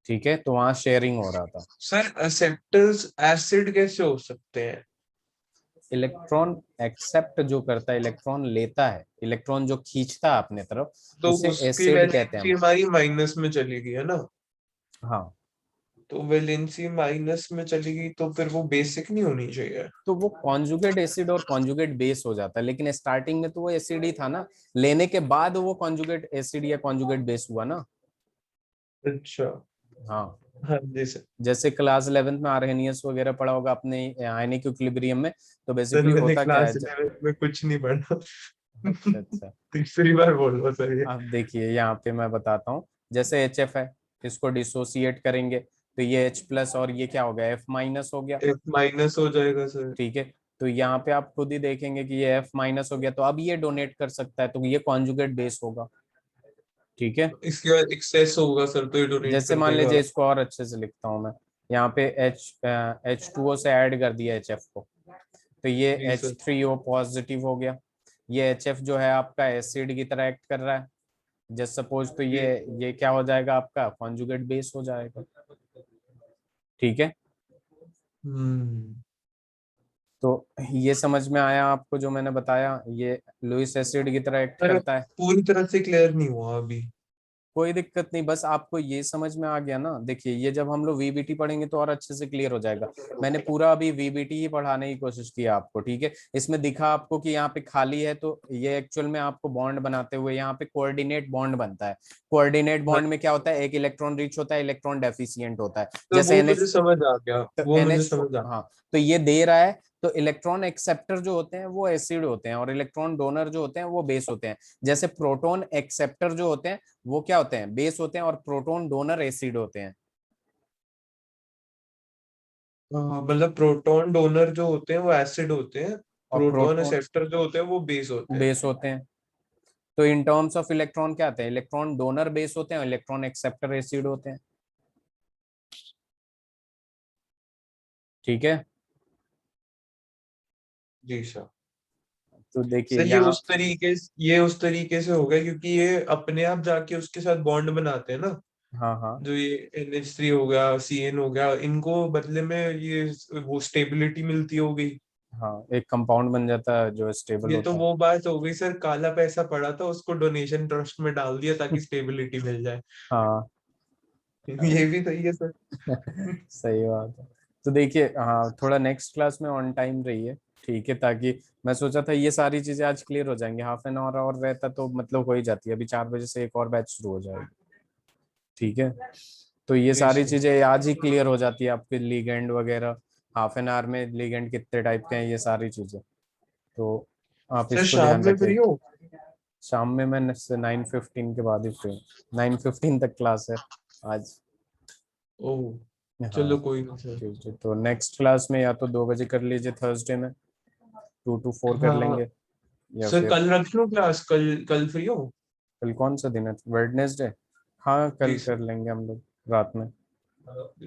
ठीक है, तो वहां शेयरिंग हो रहा था। सर एक्सेप्टर्स एसिड कैसे हो सकते हैं? इलेक्ट्रॉन एक्सेप्ट जो करता है, इलेक्ट्रॉन लेता है, इलेक्ट्रॉन जो खींचता है अपने तरफ, तो उसे उसकी एसिड कहते हैं वैलेंसी हम। हमारी माइनस में चली गई है ना। हाँ, तो वैलेंसी माइनस में चली गई तो फिर वो बेसिक नहीं होनी चाहिए। तो वो कॉन्जुगेट एसिड और कॉन्जुगेट बेस हो जाता है, लेकिन स्टार्टिंग में तो वो एसिड ही था ना, लेने के बाद वो कॉन्जुगेट एसिड या कॉन्जुगेट बेस हुआ ना। अच्छा। हाँ, हाँ जी सर। जैसे क्लास 11th में आर्हेनियस वगैरह पढ़ा होगा आपने आयनिक इक्विलिब्रियम में, तो सर बेसिकली मैंने होता क्या क्लास है 11 में कुछ नहीं पढ़ा। अच्छा अच्छा, तीसरी बार बोल रहा सर ये। अब देखिए यहाँ पे मैं बताता हूँ, जैसे HF है, इसको डिसोसिएट करेंगे तो ये H+ और ये क्या हो गया, F- हो गया। एक माइनस हो जाएगा सर। ठीक है, तो यहाँ पे आप खुद ही देखेंगे कि ये F- हो गया, तो अब ये डोनेट कर सकता है, तो ये कॉन्जुगेट बेस होगा। ठीक है, इसके बाद एक्सेस होगा सर तो ये डोनेट जैसे कर मान देगा। लीजिए इसको और अच्छे से लिखता हूँ मैं, यहाँ पे H2O से ऐड कर दिया HF को, तो ये जी सर। H3O पॉजिटिव हो गया। ये HF जो है आपका एसिड की तरह एक्ट कर रहा है, जस्ट सपोज, तो जी। ये क्या हो जाएगा आपका, कॉन्जुगेट बेस हो जाएगा। ठीक है, हम्म। तो ये समझ में आया आपको जो मैंने बताया, ये लुईस एसिड की तरह एक्ट पर करता है। पूरी तरह से क्लियर नहीं हुआ अभी। कोई दिक्कत नहीं, बस आपको ये समझ में आ गया ना। देखिए ये जब हम लोग वीबीटी पढ़ेंगे तो और अच्छे से क्लियर हो जाएगा। मैंने पूरा अभी वीबीटी ही पढ़ाने की कोशिश की आपको, ठीक है। इसमें दिखा आपको कि यहाँ पे खाली है, तो ये एक्चुअल में आपको बॉन्ड बनाते हुए यहाँ पे कोऑर्डिनेट बॉन्ड बनता है। कोऑर्डिनेट हाँ, बॉन्ड में क्या होता है, एक इलेक्ट्रॉन रिच होता है, इलेक्ट्रॉन डेफिशिएंट होता है। तो जैसे वो एन मुझे एच समझ आ गया, तो वो एन मुझे एच समझ आ हाँ, तो ये दे रहा है। तो इलेक्ट्रॉन एक्सेप्टर जो होते हैं वो एसिड होते हैं, और इलेक्ट्रॉन डोनर जो होते हैं वो बेस होते हैं। जैसे प्रोटॉन एक्सेप्टर जो होते हैं वो क्या होते हैं, बेस होते हैं, और प्रोटॉन डोनर एसिड होते हैं। मतलब प्रोटॉन डोनर जो होते हैं वो एसिड होते हैं, और प्रोटॉन प्रोटॉन एक्सेप्टर जो होते हैं वो बेस होते हैं। बेस होते हैं। तो इन टर्म्स ऑफ इलेक्ट्रॉन क्या आते हैं, इलेक्ट्रॉन डोनर बेस होते हैं, इलेक्ट्रॉन एक्सेप्टर एसिड होते हैं। ठीक है। जी सर। तो देखिए सर यहाँ। ये उस तरीके से हो गया क्योंकि ये अपने आप जाके उसके साथ बॉन्ड बनाते हैं ना। हाँ हाँ जो ये NH3 हो गया, CN हो गया, इनको बदले में ये वो स्टेबिलिटी मिलती होगी। हाँ, एक कंपाउंड बन जाता है जो स्टेबल ये तो होता है। वो बात हो गई सर, काला पैसा पड़ा था उसको डोनेशन ट्रस्ट में डाल दिया ताकि स्टेबिलिटी मिल जाए। हाँ। ये भी सही है सर। सही बात है। तो देखिए हाँ, थोड़ा नेक्स्ट क्लास में ऑन टाइम रहिए, ठीक है, ताकि मैं सोचा था ये सारी चीजें आज क्लियर हो जाएंगी। हाफ एन आवर और रहता तो मतलब हो ही जाती है। अभी 4 बजे से एक और बैच शुरू हो जाएगी, ठीक है। तो ये जी सारी सर। चीजें आज ही क्लियर हो जाती है आपके, लीगेंड वगैरह। हाफ एन आवर में लीगेंड कितने टाइप के हैं, ये सारी चीजें। तो आप सर इसको शाम ध्यान में फ्री रखिए। हो? शाम में मैं 9:15 के बाद ही फ्री हूँ। 9:15 तक क्लास है आज। ओह, हाँ। चलो कोई नहीं सर। ठीक है, तो नेक्स्ट क्लास में या तो 2 बजे कर लीजिए थर्सडे में, 2 to 4 कर हाँ लेंगे। या सर, फिर कल रख लूं क्लास? कल कल फ्री हो? कल कौन सा दिन है, वेडनेसडे। हाँ कल जी कर सर। लेंगे हम लोग रात में।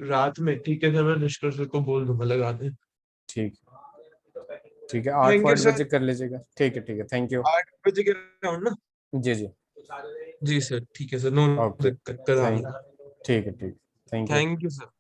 रात में ठीक है सर, मैं निष्कर सर को बोल दूंगा लगा दें। ठीक। ठीक है, आठ थैंक यू आठ सर। बजे कर लीजिएगा, ठीक है, थैंक यू। 8 बजे के राउंड ना? जी जी। जी सर ठीक है सर, नो ओके। दिक्कत करा थैंक दूंगा। ठीक है, thank you. Thank you sir.